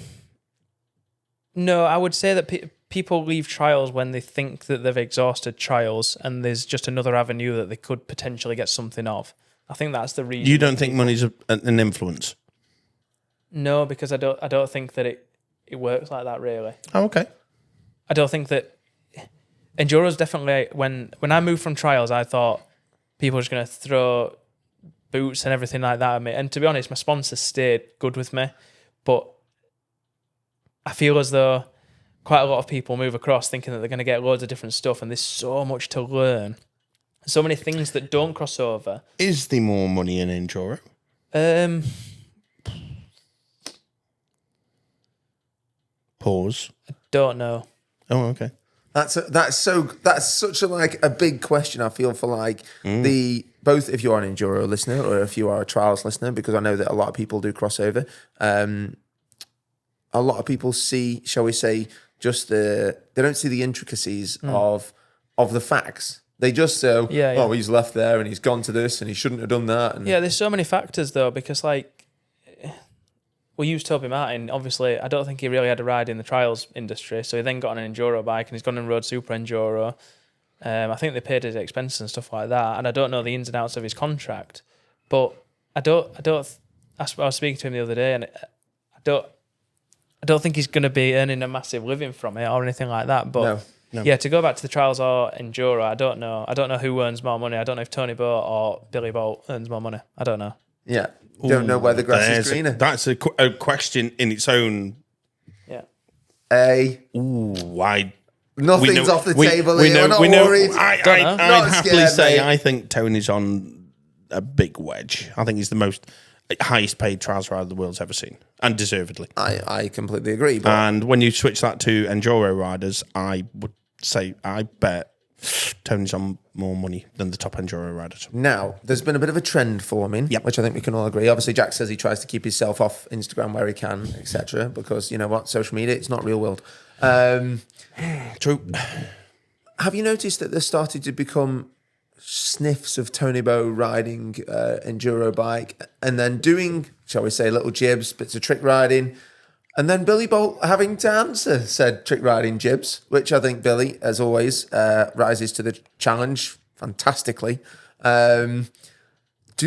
I would say that people leave trials when they think that they've exhausted trials, and there's just another avenue that they could potentially get something of. I think that's the reason. You don't think money's an influence? No, because I don't think that it works like that really. Oh, okay. I don't think that enduro's definitely when I moved from trials, I thought people were just going to throw boots and everything like that at me. And to be honest, my sponsors stayed good with me, but I feel as though quite a lot of people move across thinking that they're going to get loads of different stuff, and there's so much to learn, so many things that don't cross over. Is there more money in enduro? Pause. Don't know. Oh, okay. That's such a big question. I feel for like both if you're an enduro listener or if you are a trials listener, because I know that a lot of people do crossover. A lot of people see, shall we say, just they don't see the intricacies of the facts. They just say, oh, he's left there and he's gone to this and he shouldn't have done that. And yeah, there's so many factors though, because like we used Toby Martin. Obviously, I don't think he really had a ride in the trials industry, so he then got on an enduro bike and he's gone and rode Super Enduro. I think they paid his expenses and stuff like that, and I don't know the ins and outs of his contract, but I was speaking to him the other day, and I don't think he's going to be earning a massive living from it or anything like that. But No. yeah, to go back to the trials or enduro, I don't know. I don't know who earns more money. I don't know if Tony Bolt or Billy Bolt earns more money. I don't know. yeah, don't know where the grass is greener. That's a question in its own. Yeah. Nothing's off the table here. We're not worried. I'd happily scared, say mate. I think Tony's on a big wedge. I think he's the most highest paid trials rider the world's ever seen, and deservedly. I completely agree. But And when you switch that to enduro riders, I would say I bet Tony's on more money than the top enduro riders. now, there's been a bit of a trend forming, which I think we can all agree. Obviously, Jack says he tries to keep himself off Instagram where he can, etc. Because you know what, social media, it's not real world. True. Have you noticed that there started to become sniffs of Tony Bow riding enduro bike and then doing, shall we say, little jibs, bits of trick riding, and then Billy Bolt having to answer said trick riding jibs, which I think Billy, as always, rises to the challenge fantastically. Do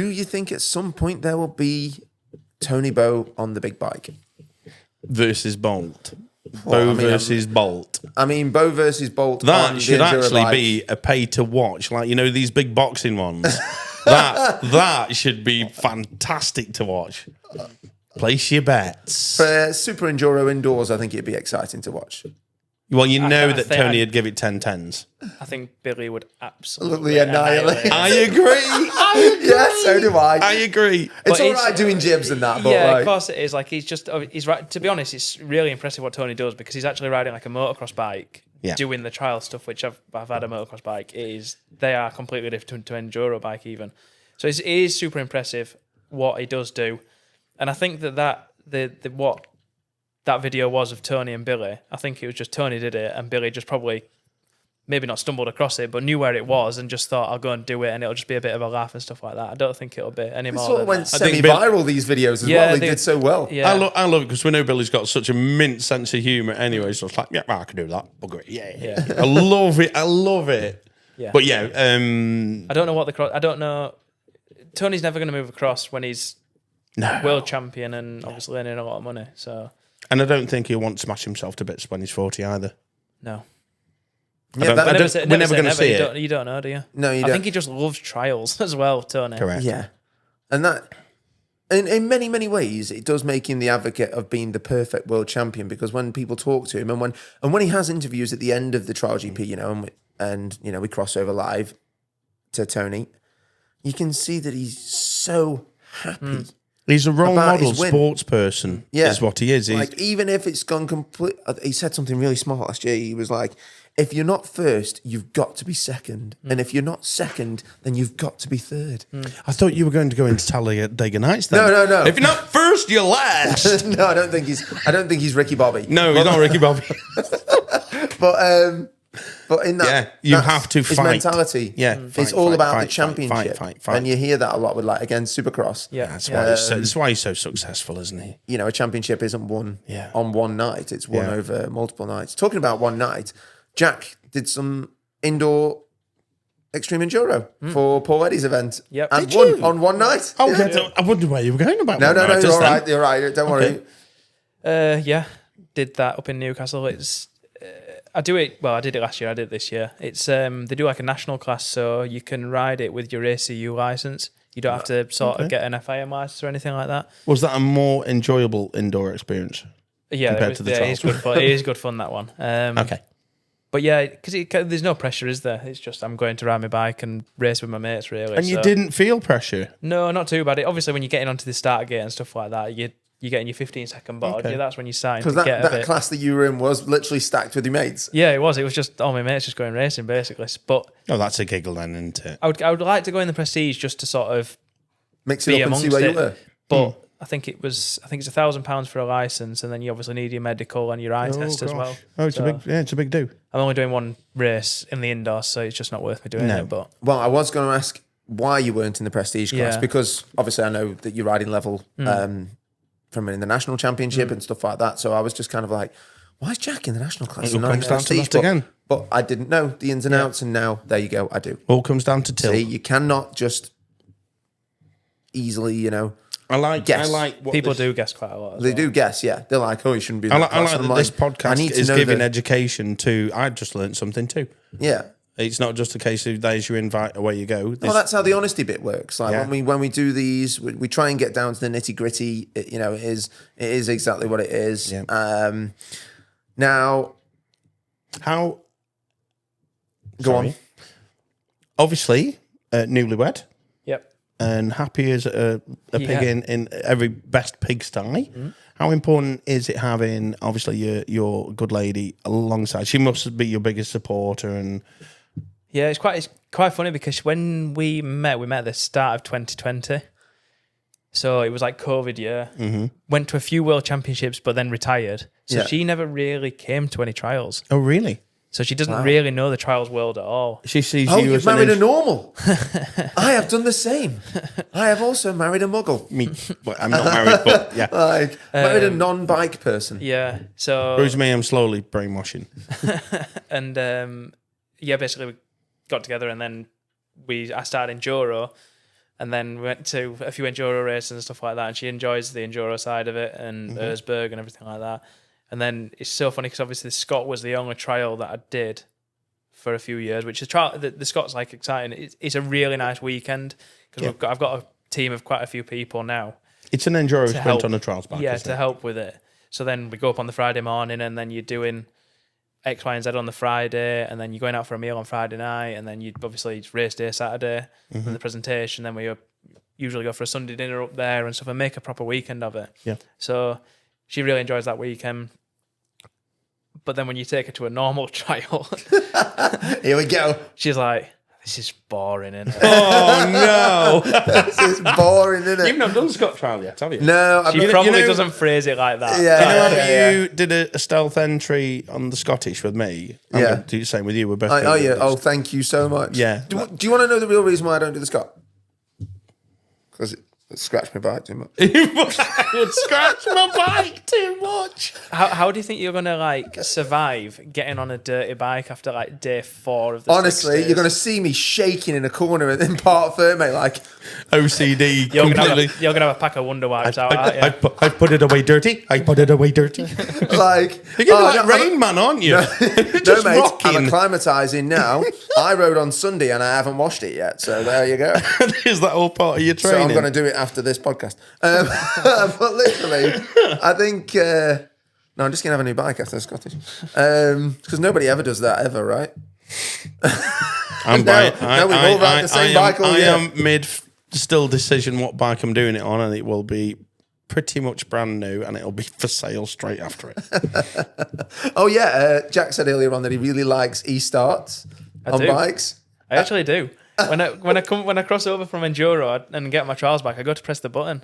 you think at some point there will be Tony Bow on the big bike? Versus Bolt. Well, versus Bolt. I mean, Bow versus Bolt. That should actually bike. be a pay to watch, like these big boxing ones. that should be fantastic to watch. Place your bets. For Super Enduro indoors, I think it'd be exciting to watch. Well, you know that think Tony would give it 10-10s. I think Billy would absolutely annihilate. I agree. Yeah, so do I. I agree. It's all right doing jibs and that, but Yeah, like, of course it is. Like he's right. To be honest, it's really impressive what Tony does, because he's actually riding like a motocross bike, doing the trial stuff. Which I've had a motocross bike. They are completely different to enduro bike even. So it is super impressive what he does do, and I think that what that video was of Tony and Billy. I think it was just Tony did it, and Billy just probably maybe not stumbled across it, but knew where it was and just thought I'll go and do it and it'll just be a bit of a laugh and stuff like that. I don't think it'll be any It more. sort of than went that. semi-viral, these videos as well. They did so well. Yeah. I love it because we know Billy's got such a mint sense of humour anyway, so it's like, yeah, I can do that. Bugger it. Yeah. I love it. I love it. Yeah. But yeah, I don't know what the cross. I don't know. Tony's never going to move across when he's world champion and obviously earning a lot of money. So, and I don't think he'll want to smash himself to bits when he's 40 either. No. Yeah, we're never going to see it. You don't know, do you? No, you I don't. think he just loves trials as well, Tony. Correct. Yeah. And that, in many, many ways, it does make him the advocate of being the perfect world champion, because when people talk to him and when he has interviews at the end of the Trial GP, you know, and you know, we cross over live to Tony, you can see that he's so happy. He's a role About model his win. sports person, is what he is. Like, even if it's gone complete, he said something really smart last year. He was like, if you're not first, you've got to be second. And if you're not second, then you've got to be third. I thought you were going to go into Talladega Nights then. No. If you're not first, you're last. No, I don't think he's Ricky Bobby. No, he's not Ricky Bobby. But in that, you that's have to his fight. mentality. Yeah, it's all about the championship. Fight. And you hear that a lot with, like, again, Supercross. Yeah. That's why he's so successful, isn't he? You know, a championship isn't won on one night. It's won over multiple nights. Talking about one night, Jack did some indoor extreme enduro for Paul Eddy's event. Yep. And Did won you? on one night. Oh, I wonder where you were going about No, that. you're all right. You're right. Don't worry. Yeah, did that up in Newcastle. It's I did it last year. I did it this year. It's they do like a national class, so you can ride it with your ACU license. You don't have to sort of get an FIM license or anything like that. Was that a more enjoyable indoor experience? Yeah, compared to the it's good fun. It is good fun, that one. Okay. But yeah, because there's no pressure, is there? It's just I'm going to ride my bike and race with my mates, really. And you didn't feel pressure? No, not too bad. Obviously, when you're getting onto the starter gate and stuff like that, you're getting your 15-second board. Okay. Yeah, that's when you're starting Because to get a that bit. class that you were in was literally stacked with your mates. Yeah, it was. It was just all my mates just going racing, basically. But Oh, that's a giggle then, isn't it? I would like to go in the Prestige just to sort of Mix be it up and see amongst where it. you were. But I think it's £1,000 for a license, and then you obviously need your medical and your eye test as well. Oh, it's a big do. I'm only doing one race in the indoors, so it's just not worth me doing it. But Well, I was going to ask why you weren't in the Prestige class, Yeah. because obviously I know that you're riding level from in the national championship and stuff like that. So I was just kind of like, why is Jack in the national class? It and not in comes the down to Prestige? that again. But I didn't know the ins and outs, and now there you go, I do. All comes down to till. See, you cannot just easily, you know, I like guess. what people this, do guess quite a lot. As they well. do guess, yeah. They're like, oh, you shouldn't be in I that like, I class. like And that I'm this like, I podcast need to is know giving that- education to. I just learned something too. Yeah. It's not just a case of there's your invite, away you go. Well, that's how the honesty bit works. Like Yeah. when we do these, we try and get down to the nitty gritty. You know, it is exactly what it is. Yeah. Now, How? go on. Obviously, newlywed Yep. and happy as a pig Yeah. in every best pigsty. How important is it having obviously your good lady alongside? She must be your biggest supporter. And Yeah, it's quite funny because when we met at the start of 2020. So it was like COVID year. Went to a few world championships, but then retired. So Yeah. she never really came to any trials. oh, really? So she doesn't really know the trials world at all. She sees Oh, you you've as an married a normal. I have done the same. I have also married a muggle. me. Well, I'm not married, but yeah. Like married a non-bike person. Yeah. So Bruce me, I'm slowly brainwashing. and basically we got together, and then I started enduro, and then we went to a few enduro races and stuff like that. And she enjoys the enduro side of it and Erzberg and everything like that. And then it's so funny because obviously Scott was the only trial that I did for a few years, which is the Scott's like exciting. It's a really nice weekend because I've got a team of quite a few people now. It's an enduro sprint help. on a trials bike. Yeah, isn't to it? help with it. So then we go up on the Friday morning, and then you're doing X, Y, and Z on the Friday, and then you're going out for a meal on Friday night, and then you obviously it's race day Saturday and the presentation. Then we usually go for a Sunday dinner up there and stuff, and make a proper weekend of it. Yeah. So she really enjoys that weekend. But then when you take her to a normal trial, Here we go. she's like, This is boring, isn't it? Oh no! This is boring, isn't it? You've not done Scott trial yet, have you? No, I've She been, probably you know- doesn't phrase it like that. yeah. You did a stealth entry on the Scottish with me. I'm Yeah. going to do the same with you. We're both. Oh, gonna do yeah. this. Oh, thank you so much. Yeah. Do you want to know the real reason why I don't do the Scott? Because it scratched my bike too much. I would scratch my bike too much. How do you think you're gonna like survive getting on a dirty bike after like day 4 of the 6 Honestly, days? you're going to see me shaking in a corner in Part 3, mate. Like, OCD You're completely. gonna have a pack of Wonder Wipes out, aren't you? I put it away dirty. I put it away dirty. like You're getting like no, Rain Man, aren't you? no, Just mate, rocking. I'm acclimatizing now. I rode on Sunday and I haven't washed it yet. So there you go. Is that all part of your So training? I'm going to do it after this podcast. But literally, I think... no, I'm just going to have a new bike after the Scottish. Because nobody ever does that ever, right? I'm No, buying. no, we've all ride the same bike all I year. am mid still decision what bike I'm doing it on, and it will be pretty much brand new, and it'll be for sale straight after it. Oh, yeah. Jack said earlier on that he really likes e-starts on do. bikes. I actually do. When I cross over from enduro and get my trials back, I go to press the button.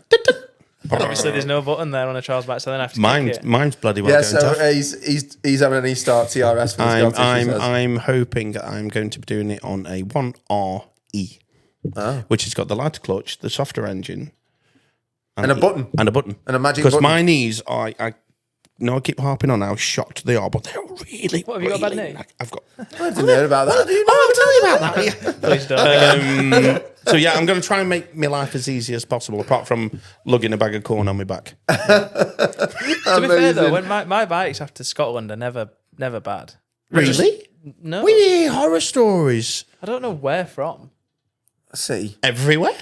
Obviously, there's no button there on a trials bike, so then I have to kick it. Mine's bloody well Yeah, going so tough. he's having an e-start TRS for the Scottish. he says. I'm hoping that I'm going to be doing it on a 1RE, which has got the lighter clutch, the softer engine, And a button. and a button, And a magic Because button. my knees, I know I keep harping on how shocked they are, but they're really. What, have you got a bad knee? I've got. I didn't know about that. I'll tell you about that. Yeah. Please don't. So yeah, I'm going to try and make my life as easy as possible, apart from lugging a bag of corn on my back. To be fair though, when my bikes after Scotland are never bad. Really? No, We hear horror stories I don't know where from. See, everywhere.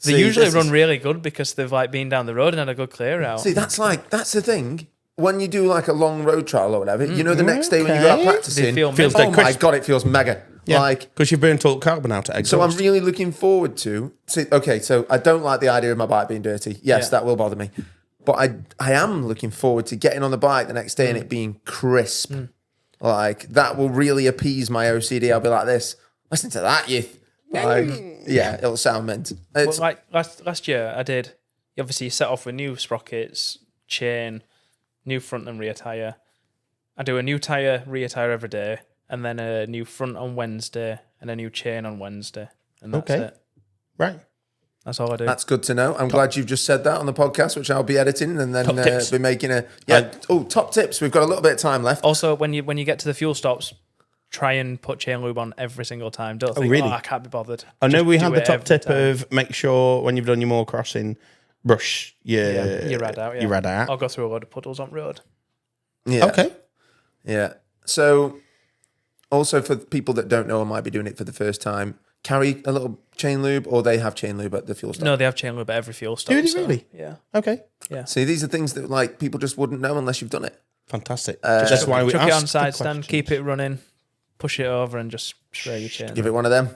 They See, usually this run is- really good because they've like been down the road and had a good clear out. see, that's the thing. When you do like a long road trial or whatever, you know, the next day when you go out Okay. practicing, They feel Feels oh dead my crisp. god, it feels mega. Like, because you've burnt all the carbon out of exhaust. so I'm really looking forward to. See, okay, so I don't like the idea of my bike being dirty. Yes, Yeah. that will bother me, but I am looking forward to getting on the bike the next day and it being crisp. Like that will really appease my OCD. I'll be like this. Listen to that, you. Like, yeah, it'll sound mint. Well, It's, like last year, I did. Obviously, you set off with new sprockets, chain, new front and rear tire. I do a new tire, rear tire every day, and then a new front on Wednesday and a new chain on Wednesday, and that's Okay. it. right. That's all I do. That's good to know. I'm glad you've just said that on the podcast, which I'll be editing and then Top tips. be making a top tips. We've got a little bit of time left. Also, when you get to the fuel stops, try and put chain lube on every single time. Don't think, really? oh, I can't be bothered. I know Just we do had the it top every tip time. of make sure when you've done your more crossing, brush your you rad out. Yeah. your rad out. I'll go through a load of puddles on road. Yeah. Okay. Yeah. So, also for people that don't know or might be doing it for the first time, carry a little chain lube, or they have chain lube at the fuel stop. No, they have chain lube at every fuel stop. Do they so, really? Yeah. Okay. See, these are things that like people just wouldn't know unless you've done it. Fantastic. That's why we Chuck it on asked the side stand, questions. keep it running, push it over, and just spray your chain. Give it one of them.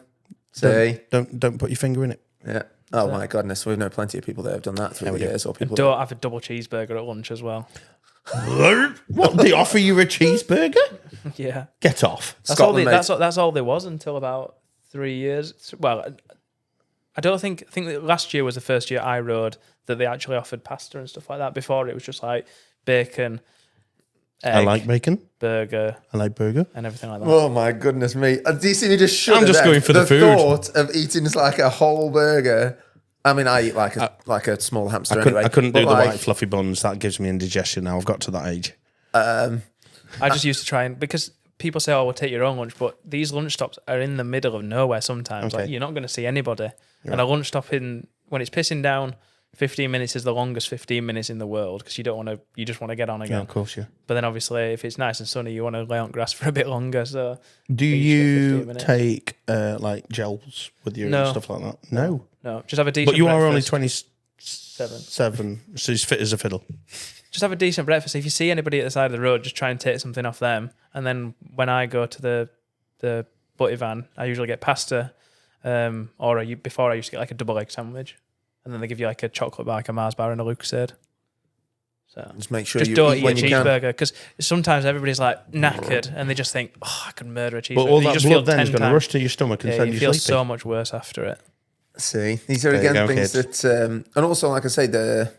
Say, Don't put your finger in it. yeah. Oh my goodness, we've known plenty of people that have done that through the years, or people. Don't have a double cheeseburger at lunch as well. What? They offer you a cheeseburger? Yeah, Get off. that's all. Scotland, mate. That's all there was until about 3 years. Well, I don't think. I think that last year was the first year I rode that they actually offered pasta and stuff like that. Before it was just like bacon, egg, I like bacon. burger, I like burger. and everything like that. Oh my goodness me! Do you see me just shudder I'm just there? going for the food. thought of eating just like a whole burger. I mean, I eat like a small hamster anyway. I couldn't but do the like, white fluffy buns. That gives me indigestion now. I've got to that age. I just used to try and because people say, "Oh, we'll take your own lunch," but these lunch stops are in the middle of nowhere. Sometimes, Okay. like you're not going to see anybody. And a lunch stop when it's pissing down, 15 minutes is the longest 15 minutes in the world because you don't want to. You just want to get on Yeah, again. of course, yeah. But then obviously, if it's nice and sunny, you want to lay on grass for a bit longer. So Do Each you 15 minutes. take like gels with you No. and stuff like that? No. no, just have a decent. But you are only breakfast. 27, so he's fit as a fiddle. Just have a decent breakfast. If you see anybody at the side of the road, just try and take something off them. And then when I go to the butty van, I usually get pasta, before I used to get like a double egg sandwich, and then they give you like a chocolate bar, like a Mars bar, and a Lucasade. So Just make sure just you don't eat eat a when you can. cheeseburger because sometimes everybody's like knackered and they just think, oh, I could murder a cheeseburger. But all you that just blood feel then is 10 going to times. rush to your stomach and Yeah, send you you feel sleepy. so much worse after it. See, these are There you again go, things kids. that, and also, like I say, like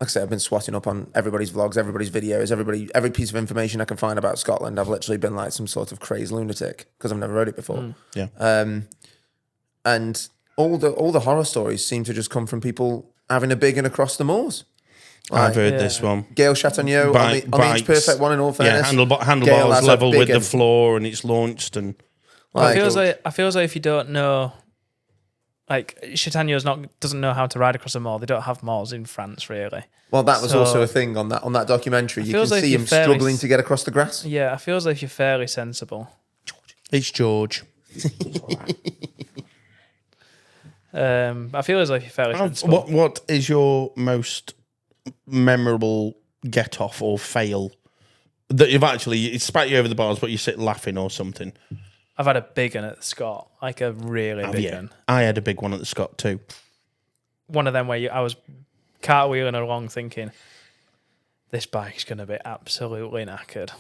I say, I've been swatting up on everybody's vlogs, everybody's videos, every piece of information I can find about Scotland. I've literally been like some sort of crazy lunatic because I've never heard it before. Yeah. And all the horror stories seem to just come from people having a big and across the moors. I've heard this one. Gail Chateauneau on the Bikes. Inch Perfect one, in all fairness. Yeah, Gail handlebars has a level big with the and- floor and it's launched and I feel as though if you don't know, like Chateauneau doesn't know how to ride across a mall. They don't have malls in France, really. Well, that was So- also a thing on that documentary. You feel can as though see if him you're fairly struggling to get across the grass. Yeah, I feel as though if you're fairly sensible. it's George. I feel as though if you're fairly sensible. What is your most memorable get off or fail that you've actually it spat you over the bars, but you sit laughing or something? I've had a big one at the Scott, like a really big one. I had a big one at the Scott too. One of them where I was cartwheeling along thinking, this bike's going to be absolutely knackered.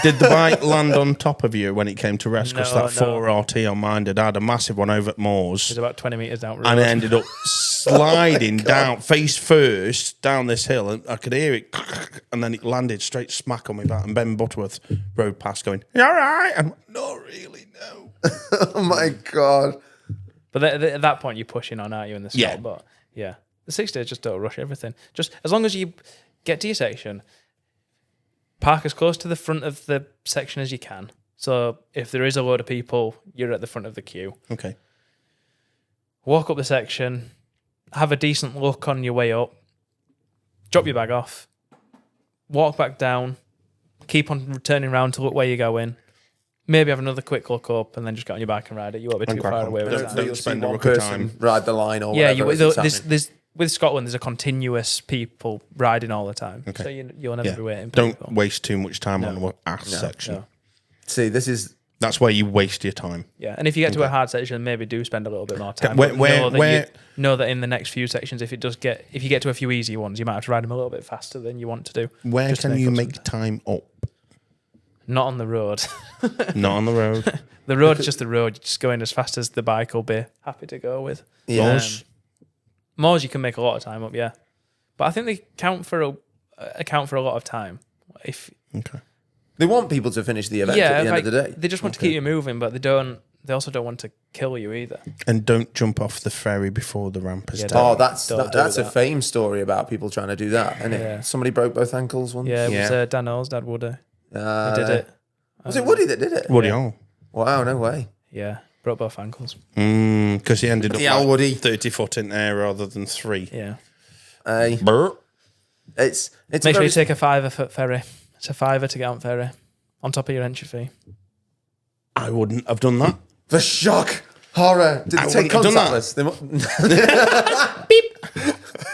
Did the bike land on top of you when it came to rest? Because No, that 4RT on mine did. I had a massive one over at Moore's. It's about 20 metres down the road. And it ended up sliding down, face first, down this hill. And I could hear it. And then it landed straight smack on my back. And Ben Butterworth rode past going, you all right? And I went, not really, no. Oh my God. But at that point, you're pushing on, aren't you, in the Scott? Yeah. But yeah, the 60s just don't rush everything. Just as long as you get to your section, park as close to the front of the section as you can. So if there is a load of people, you're at the front of the queue. Okay. Walk up the section, have a decent look on your way up, drop your bag off, walk back down, keep on turning around to look where you're going. Maybe have another quick look up and then just get on your bike and ride it. You won't be too crack far on. away with Don't- that. don't You'll see spend a one rook of person time. ride the line or Yeah, whatever. It's happening. there's with Scotland, there's a continuous people riding all the time. Okay. So you'll never be waiting. for Don't people. waste too much time on the ass section. No. See, this is That's where you waste your time. Yeah, and if you get to a hard section, maybe do spend a little bit more time. Where- But where- know that in the next few sections, if you get to a few easy ones, you might have to ride them a little bit faster than you want to do. Where just to can you up make some time up? Not on the road. Not on the road. The road's just the road. You're just going as fast as the bike will be happy to go with. Yours? Moors you can make a lot of time up, yeah. But I think they account for a lot of time. If Okay. they want people to finish the event at the end of the day. They just want to keep you moving, but they also don't want to kill you either. And don't jump off the ferry before the ramp is Yeah, down. Oh, that's Don't do that's a that. fame story about people trying to do that. And Yeah. somebody broke both ankles once. Yeah, it Yeah. was Dan Earl's dad, Woody. He did it. Was it Woody that did it? Woody Hall. Wow, no way. Yeah, broke both ankles. Because he ended up Yeah, Woody. 30 foot in air rather than 3. Yeah. Brr. It's Make a sure very, you take a £5 ferry. It's a £5 to get on ferry on top of your entry fee. I wouldn't have done that. the shock horror. Did I they take wouldn't have done contactless?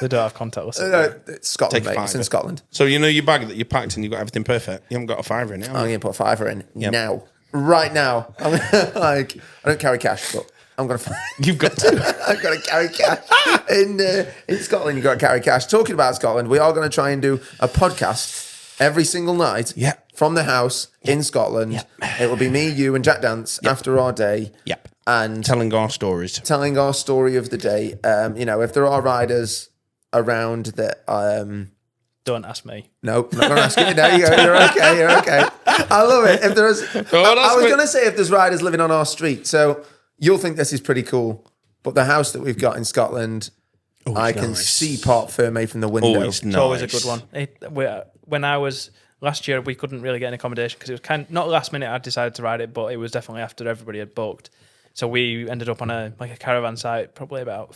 They don't have contactless. It's Scotland, Take a mate. It's in fiver. Scotland. So you know your bag that you packed and you got everything perfect. You haven't got a fiver in it. have I'm you? going to put a fiver in Yep. now, right now. I'm I don't carry cash, but I'm going to. You've got to. I've got to carry cash in Scotland. You've got to carry cash. Talking about Scotland, we are going to try and do a podcast every single night. Yeah. From the house in Scotland. Yep. It will be me, you, and Jack Dance after our day. Yep. And Telling our stories. telling our story of the day. If there are riders around that. Don't ask me. Nope, not going to ask you. No, you're okay. You're okay. I love it. If there's, I was going to say if there's riders living on our street, so you'll think this is pretty cool. But the house that we've got in Scotland, I can nice. see Port Ferme from the window. It's It's always a good one. When I was last year, we couldn't really get an accommodation because it was not last minute. I decided to ride it, but it was definitely after everybody had booked. So we ended up on a caravan site, probably about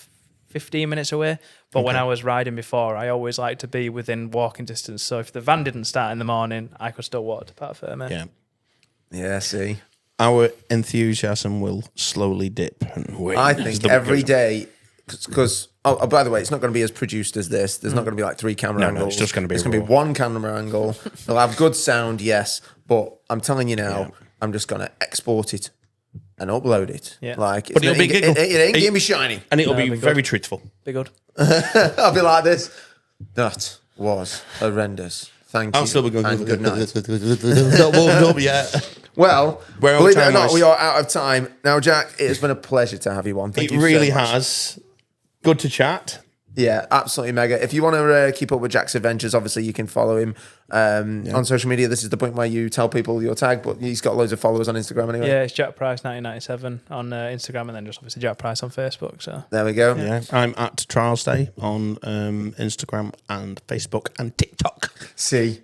15 minutes away. But when I was riding before, I always liked to be within walking distance. So if the van didn't start in the morning, I could still walk to Port Ferme. Yeah. Yeah, see, Our enthusiasm will slowly dip. And I as think the week every goes on. day. Because by the way, it's not going to be as produced as this. There's not going to be like 3 camera No, angles. it's just gonna be It's going to be raw. 1 camera angle. It'll have good sound, yes, but I'm telling you now, I'm just going to export it and upload it. Yeah. Like, But it'll be giggle. it ain't going to be shiny. And it'll No, be it'll be very good. truthful. Be good. I'll be like this. That was horrendous. Thank you. I'll still be going. And good night. Not warmed up yet. Well, We're over believe it or time, not, boys. we are out of time. Now, Jack, it has been a pleasure to have you on. Thank It you really so much. has. Good to chat. Yeah, absolutely mega. If you want to keep up with Jack's adventures, obviously you can follow him on social media. This is the point where you tell people your tag, but he's got loads of followers on Instagram anyway. Yeah, it's Jack Price 1997 on Instagram, and then just obviously Jack Price on Facebook. So There we go. Yeah, I'm at Trials Day on Instagram and Facebook and TikTok. See,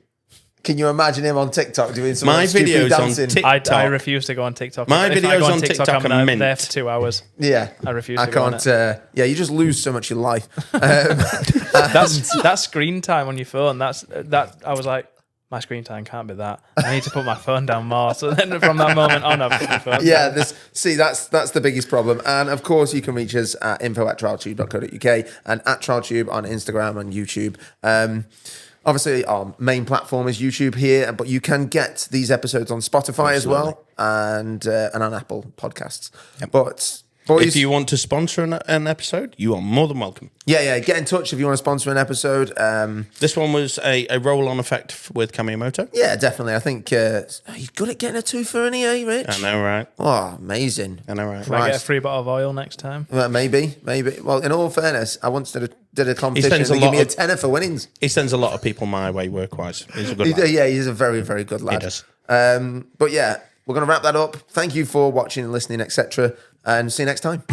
can you imagine him on TikTok doing some My stupid videos on dancing? TikTok. I refuse to go on TikTok. My If I videos go on TikTok I'm are mint. there for 2 hours. Yeah, I refuse I to go on can't. Yeah, you just lose so much of your life. That's screen time on your phone. That I was like, my screen time can't be that. I need to put my phone down more. So then from that moment on, I've put my phone Yeah, down. that's the biggest problem. And of course, you can reach us at info@trialtube.co.uk and at Trialtube on Instagram and YouTube. Obviously, our main platform is YouTube here, but you can get these episodes on Spotify as well and on Apple Podcasts. But boys, If you want to sponsor an episode, you are more than welcome. yeah, get in touch if you want to sponsor an episode. This one was a roll-on effect with Kamiomoto. Yeah, definitely. I think you're good at getting a twofer, in here, Rich. I know, right? Oh, amazing. I know, right? Might get a free bottle of oil next time. Well, maybe. Well, in all fairness, I once did a competition. spends a They give lot me a of- tenner for winnings. He sends a lot of people my way work-wise. He's a good lad. Yeah, he's a very, very good lad. He does. But yeah, we're going to wrap that up. Thank you for watching and listening, etc. And see you next time.